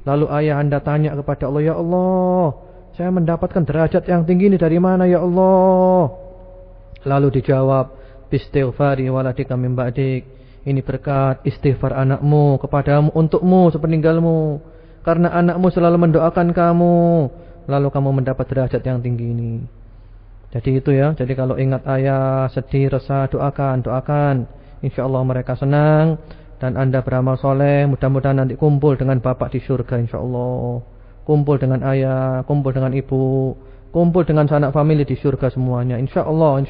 Lalu ayah anda tanya kepada Allah, ya Allah, saya mendapatkan derajat yang tinggi ini dari mana ya Allah? Lalu dijawab, bistighfari waladika min ba'dik. Ini berkat istighfar anakmu kepadamu, untukmu sepeninggalmu. Karena anakmu selalu mendoakan kamu, lalu kamu mendapat derajat yang tinggi ini. Jadi itu ya. Jadi kalau ingat ayah sedih, resah, doakan. InsyaAllah mereka senang. Dan anda beramal soleh. Mudah-mudahan nanti kumpul dengan bapak di surga InsyaAllah. Kumpul dengan ayah, kumpul dengan ibu, kumpul dengan sanak famili di surga semuanya. InsyaAllah.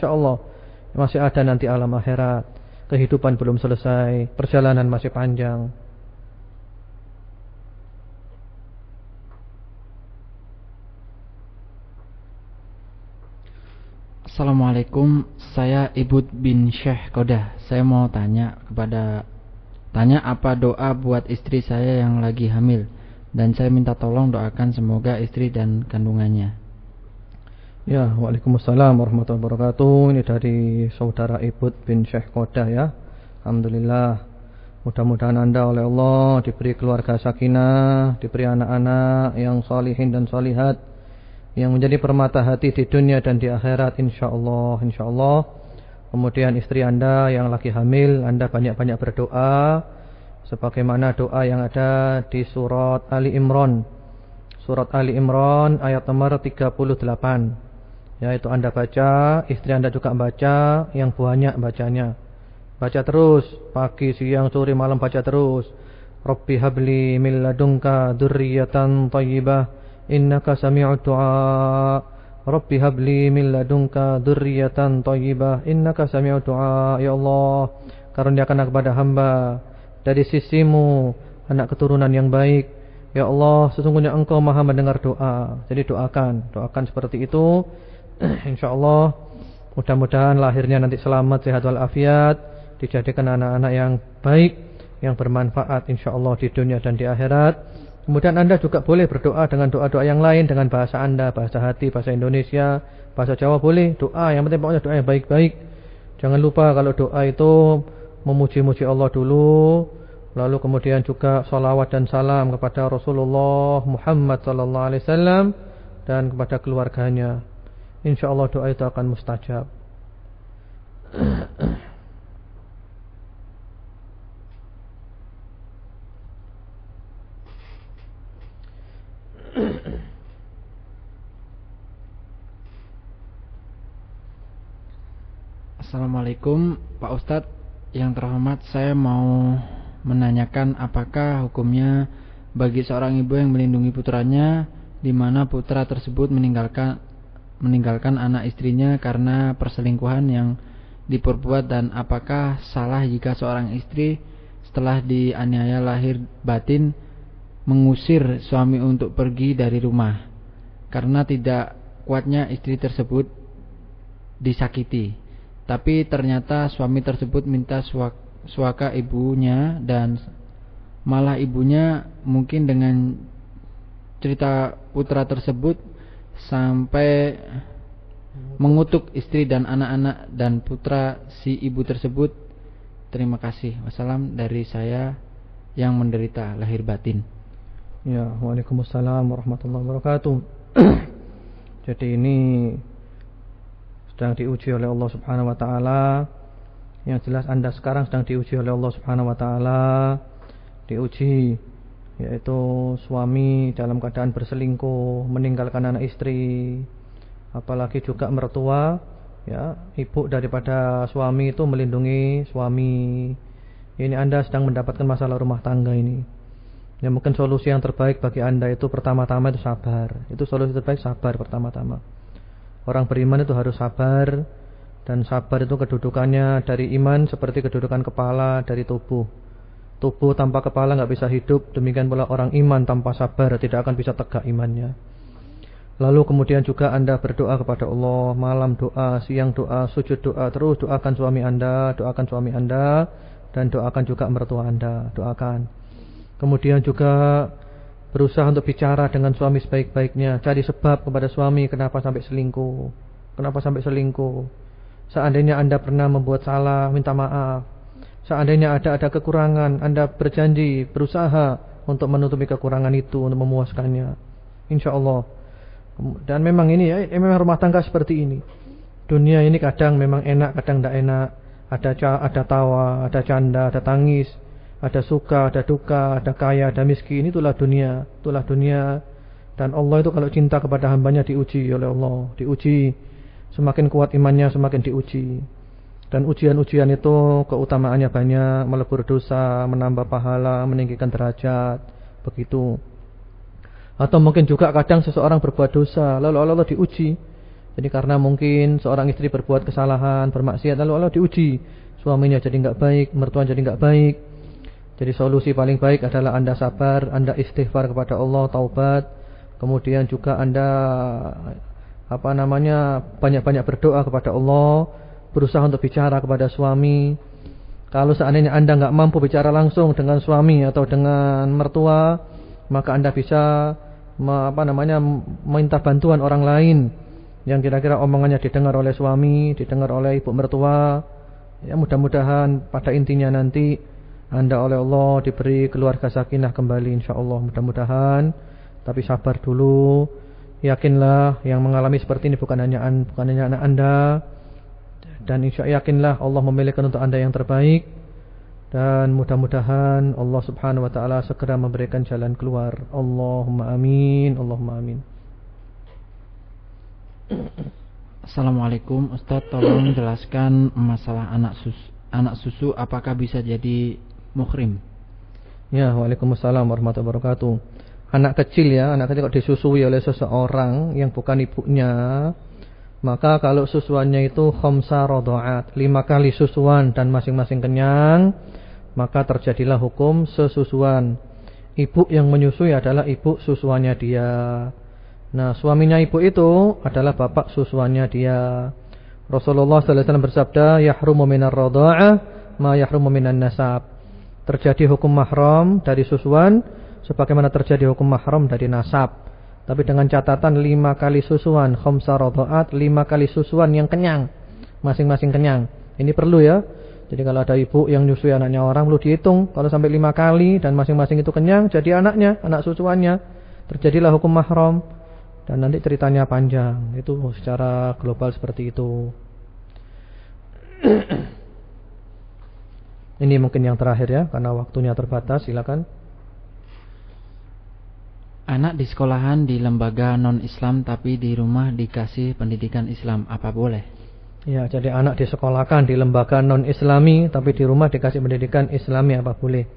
Masih ada nanti alam akhirat. Kehidupan belum selesai, perjalanan masih panjang. Assalamualaikum, saya Ibud bin Syekh Kodah. Saya mau tanya apa doa buat istri saya yang lagi hamil, dan saya minta tolong doakan semoga istri dan kandungannya. Ya, waalaikumsalam warahmatullahi wabarakatuh. Ini dari saudara Ibud bin Syekh Kodah ya. Alhamdulillah. Mudah-mudahan anda oleh Allah diberi keluarga sakinah, diberi anak-anak yang salihin dan salihat, yang menjadi permata hati di dunia dan di akhirat insyaallah. Kemudian istri anda yang lagi hamil, anda banyak-banyak berdoa sebagaimana doa yang ada di surat Ali Imran. Surat Ali Imran ayat nomor 38. Yaitu anda baca, istri anda juga baca, yang banyak bacanya. Baca terus, pagi, siang, sore, malam baca terus. Rabbi habli min ladunka dzurriyyatan thayyibah innaka sami'ud du'a. Rabbi habli min ladunka dzurriyyatan thayyibah innaka sami'ud du'a. Ya Allah, karuniakanlah kepada hamba dari sisimu anak keturunan yang baik. Ya Allah, sesungguhnya engkau maha mendengar doa. Jadi doakan seperti itu. InsyaAllah mudah-mudahan lahirnya nanti selamat, sehat walafiat, dijadikan anak-anak yang baik, yang bermanfaat InsyaAllah di dunia dan di akhirat. Kemudian anda juga boleh berdoa dengan doa-doa yang lain, dengan bahasa anda, bahasa hati, bahasa Indonesia, bahasa Jawa boleh. Doa, yang penting pokoknya doa yang baik-baik. Jangan lupa kalau doa itu memuji-muji Allah dulu, lalu kemudian juga salawat dan salam kepada Rasulullah Muhammad sallallahu alaihi wasallam dan kepada keluarganya. Insyaallah doa itu akan mustajab. Assalamualaikum Pak Ustadz yang terhormat, saya mau menanyakan apakah hukumnya bagi seorang ibu yang melindungi putranya di mana putra tersebut meninggalkan anak istrinya karena perselingkuhan yang diperbuat, dan apakah salah jika seorang istri setelah dianiaya lahir batin mengusir suami untuk pergi dari rumah karena tidak kuatnya istri tersebut disakiti, tapi ternyata suami tersebut minta suaka ibunya dan malah ibunya mungkin dengan cerita putra tersebut sampai mengutuk istri dan anak-anak dan putra si ibu tersebut. Terima kasih. Wassalam dari saya yang menderita lahir batin. Ya, waalaikumsalam warahmatullahi wabarakatuh. Jadi ini sedang diuji oleh Allah Subhanahu wa taala. Yang jelas Anda sekarang sedang diuji oleh Allah Subhanahu wa taala. Diuji yaitu suami dalam keadaan berselingkuh, meninggalkan anak istri, apalagi juga mertua, ya, ibu daripada suami itu melindungi suami. Ini Anda sedang mendapatkan masalah rumah tangga ini. Ya, mungkin solusi yang terbaik bagi Anda itu pertama-tama itu sabar. Itu solusi terbaik, sabar pertama-tama. Orang beriman itu harus sabar, dan sabar itu kedudukannya dari iman seperti kedudukan kepala dari tubuh. Tubuh tanpa kepala nggak bisa hidup, demikian pula orang iman tanpa sabar tidak akan bisa tegak imannya. Lalu kemudian juga Anda berdoa kepada Allah, malam doa, siang doa, sujud doa, terus doakan suami Anda, dan doakan juga mertua Anda, doakan. Kemudian juga berusaha untuk bicara dengan suami sebaik-baiknya, cari sebab kepada suami kenapa sampai selingkuh. Seandainya Anda pernah membuat salah, minta maaf. Seandainya ada kekurangan, Anda berjanji, berusaha untuk menutupi kekurangan itu, untuk memuaskannya. InsyaAllah. Dan memang ini ya, memang rumah tangga seperti ini. Dunia ini kadang memang enak, kadang tidak enak. Ada tawa, ada canda, ada tangis, ada suka, ada duka, ada kaya, ada miskin. Itulah dunia. Dan Allah itu kalau cinta kepada hambanya diuji oleh Allah, diuji. Semakin kuat imannya, semakin diuji. Dan ujian-ujian itu keutamaannya banyak, melebur dosa, menambah pahala, meninggikan derajat, begitu. Atau mungkin juga kadang seseorang berbuat dosa, lalu Allah diuji. Jadi karena mungkin seorang istri berbuat kesalahan, bermaksiat, lalu Allah diuji. Suaminya jadi enggak baik, mertua jadi enggak baik. Jadi solusi paling baik adalah Anda sabar, Anda istighfar kepada Allah, taubat. Kemudian juga Anda banyak-banyak berdoa kepada Allah, berusaha untuk bicara kepada suami. Kalau seandainya Anda enggak mampu bicara langsung dengan suami atau dengan mertua, maka Anda bisa minta bantuan orang lain yang kira-kira omongannya didengar oleh suami, didengar oleh ibu mertua. Ya, mudah-mudahan pada intinya nanti Anda oleh Allah diberi keluarga sakinah kembali, insyaallah, mudah-mudahan. Tapi sabar dulu. Yakinlah yang mengalami seperti ini bukan hanya anak Anda. Dan yakinlah Allah memilihkan untuk Anda yang terbaik. Dan mudah-mudahan Allah Subhanahu wa ta'ala segera memberikan jalan keluar. Allahumma amin, Allahumma amin. Assalamualaikum Ustaz, tolong jelaskan masalah anak susu apakah bisa jadi muhrim? Ya, waalaikumsalam warahmatullahi wabarakatuh. Anak kecil kalau disusui oleh seseorang yang bukan ibunya, maka kalau susuannya itu khamsa radha'at, 5 kali susuan dan masing-masing kenyang, maka terjadilah hukum sesusuan. Ibu yang menyusui adalah ibu susuannya dia. Nah, suaminya ibu itu adalah bapak susuannya dia. Rasulullah sallallahu alaihi wasallam bersabda, "Yahrumu minar radha'ah ma yahrumu minan nasab." Terjadi hukum mahram dari susuan sebagaimana terjadi hukum mahram dari nasab. Tapi dengan catatan 5 kali susuan, khamsa radha'at, 5 kali susuan yang kenyang, masing-masing kenyang. Ini perlu ya. Jadi kalau ada ibu yang nyusui anaknya orang, perlu dihitung. Kalau sampai 5 kali dan masing-masing itu kenyang, jadi anaknya, anak susuannya. Terjadilah hukum mahram. Dan nanti ceritanya panjang. Itu secara global seperti itu. Ini mungkin yang terakhir ya, karena waktunya terbatas. Silakan. Anak di sekolahan di lembaga non-Islam tapi di rumah dikasih pendidikan Islam, apa boleh? Ya, jadi anak disekolahkan di lembaga non-Islami tapi di rumah dikasih pendidikan Islami, apa boleh?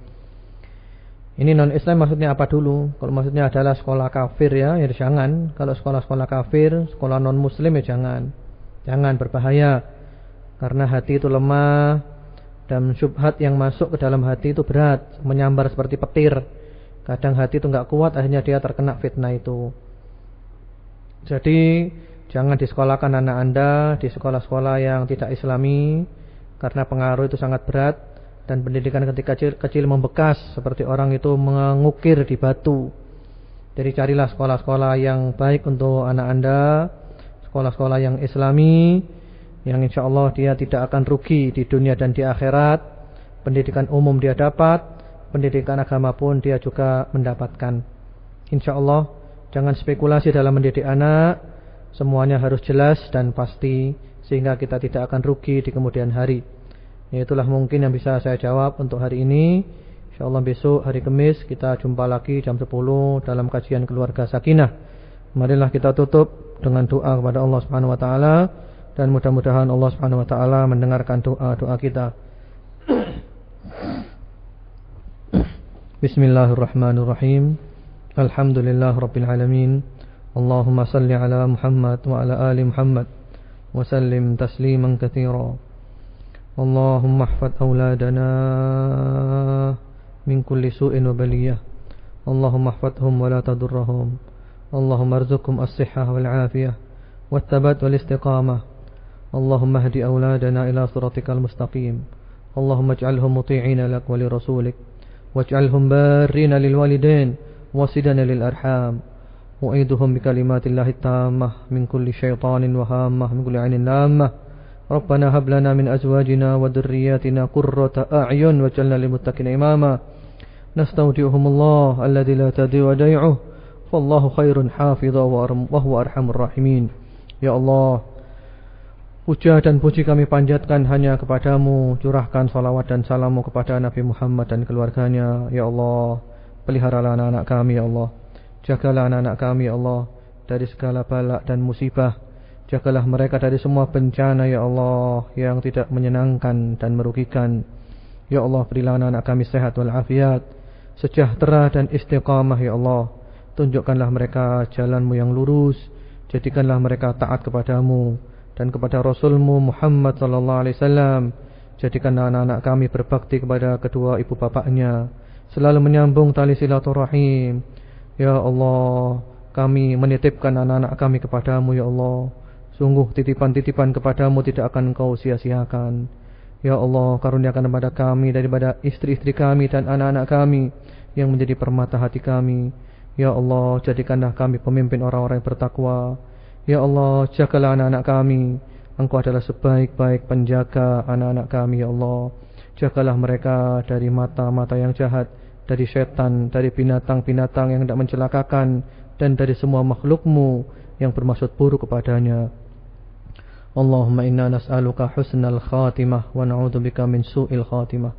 Ini non-Islam maksudnya apa dulu? Kalau maksudnya adalah sekolah kafir ya jangan. Kalau sekolah-sekolah kafir, sekolah non-muslim ya jangan. Jangan, berbahaya. Karena hati itu lemah dan syubhat yang masuk ke dalam hati itu berat, menyambar seperti petir. Kadang hati itu enggak kuat, akhirnya dia terkena fitnah itu. Jadi jangan disekolahkan anak Anda di sekolah-sekolah yang tidak Islami, karena pengaruh itu sangat berat. Dan pendidikan ketika kecil membekas, seperti orang itu mengukir di batu. Jadi carilah sekolah-sekolah yang baik untuk anak Anda, sekolah-sekolah yang Islami, yang insya Allah dia tidak akan rugi di dunia dan di akhirat. Pendidikan umum dia dapat, pendidikan agama pun dia juga mendapatkan. Insya Allah jangan spekulasi dalam mendidik anak. Semuanya harus jelas dan pasti, sehingga kita tidak akan rugi di kemudian hari. Itulah mungkin yang bisa saya jawab untuk hari ini. InsyaAllah besok hari Kamis kita jumpa lagi jam 10 dalam kajian keluarga sakinah. Marilah kita tutup dengan doa kepada Allah Subhanahu wa taala, dan mudah-mudahan Allah Subhanahu wa taala mendengarkan doa-doa kita. Bismillahirrahmanirrahim. Alhamdulillahirabbil alamin. Allahumma salli ala Muhammad wa ala ali Muhammad wa sallim tasliman katsira. Allahumma ihfaz auladana min kulli su'in wa baliyah. Allahumma ihfazhum wa la tadurrahum. Allahumma arzuqhum as-sihhah wal 'afiyah wat thabat wal istiqamah. Allahumma hdi auladana ila siratikal mustaqim. Allahumma ij'alhum muti'ina lak wa li rasulik, waj'alhum barrina lil walidain wasidana lil arham. U'iduhum bi kalimatillahi tammah min kulli syaitanin wa hammah min kulli 'ainin lammah. Rabbana hab lana min azwajina wa dhurriyyatina qurrata a'yun waj'alna lil muttaqina imama. Nastaudi'uhumullah alladzi la tadhi'u wadai'uh, wallahu khairun hafidha wa huwa arhamur rahimin. Ya Allah, puja dan puji kami panjatkan hanya kepadamu. Curahkan salawat dan salammu kepada Nabi Muhammad dan keluarganya. Ya Allah, peliharalah anak-anak kami ya Allah. Jagalah anak-anak kami ya Allah dari segala balak dan musibah. Jagalah mereka dari semua bencana ya Allah yang tidak menyenangkan dan merugikan. Ya Allah, berilah anak-anak kami sehat walafiat, sejahtera dan istiqamah ya Allah. Tunjukkanlah mereka jalanmu yang lurus. Jadikanlah mereka taat kepadamu dan kepada Rasulmu Muhammad sallallahu alaihi wasallam. Jadikanlah anak-anak kami berbakti kepada kedua ibu bapaknya, selalu menyambung tali silaturahim. Ya Allah, kami menitipkan anak-anak kami kepadamu ya Allah. Sungguh titipan-titipan kepadamu tidak akan engkau sia-siakan. Ya Allah, karuniakan kepada kami daripada istri-istri kami dan anak-anak kami yang menjadi permata hati kami. Ya Allah, jadikanlah kami pemimpin orang-orang yang bertakwa. Ya Allah, jagalah anak-anak kami. Engkau adalah sebaik-baik penjaga anak-anak kami ya Allah. Jagalah mereka dari mata-mata yang jahat, dari setan, dari binatang-binatang yang tidak mencelakakan, dan dari semua makhlukmu yang bermaksud buruk kepadanya. Allahumma inna nas'aluka husnal khatimah wa na'udzubika min su'il khatimah.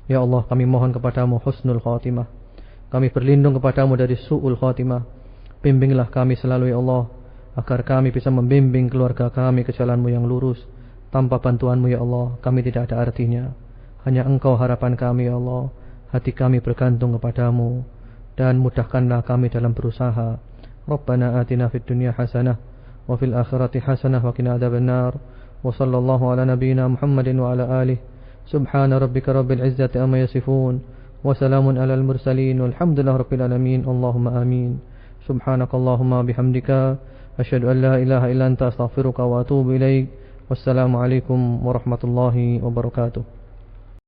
Ya Allah, kami mohon kepadamu husnul khatimah. Kami berlindung kepadamu dari su'ul khatimah. Bimbinglah kami selalu ya Allah, agar kami bisa membimbing keluarga kami ke jalanmu yang lurus. Tanpa bantuanmu ya Allah, kami tidak ada artinya. Hanya engkau harapan kami ya Allah. Hati kami bergantung kepadamu, dan mudahkanlah kami dalam berusaha. Rabbana atina fid dunya hasanah wa fil akhirati hasanah wa qina adzabannar. Wa sallallahu ala nabiyyina Muhammadin wa ala alihi. Subhana rabbika rabbil izzati amma yasifun, wa salamun alal mursalin, walhamdulillahi rabbil alamin. Allahumma amin. Subhanakallahumma bihamdika asyhadu an la ilaha illa anta astaghfiruka wa atubu ilaik. Wassalamu alaikum warahmatullahi wabarakatuh.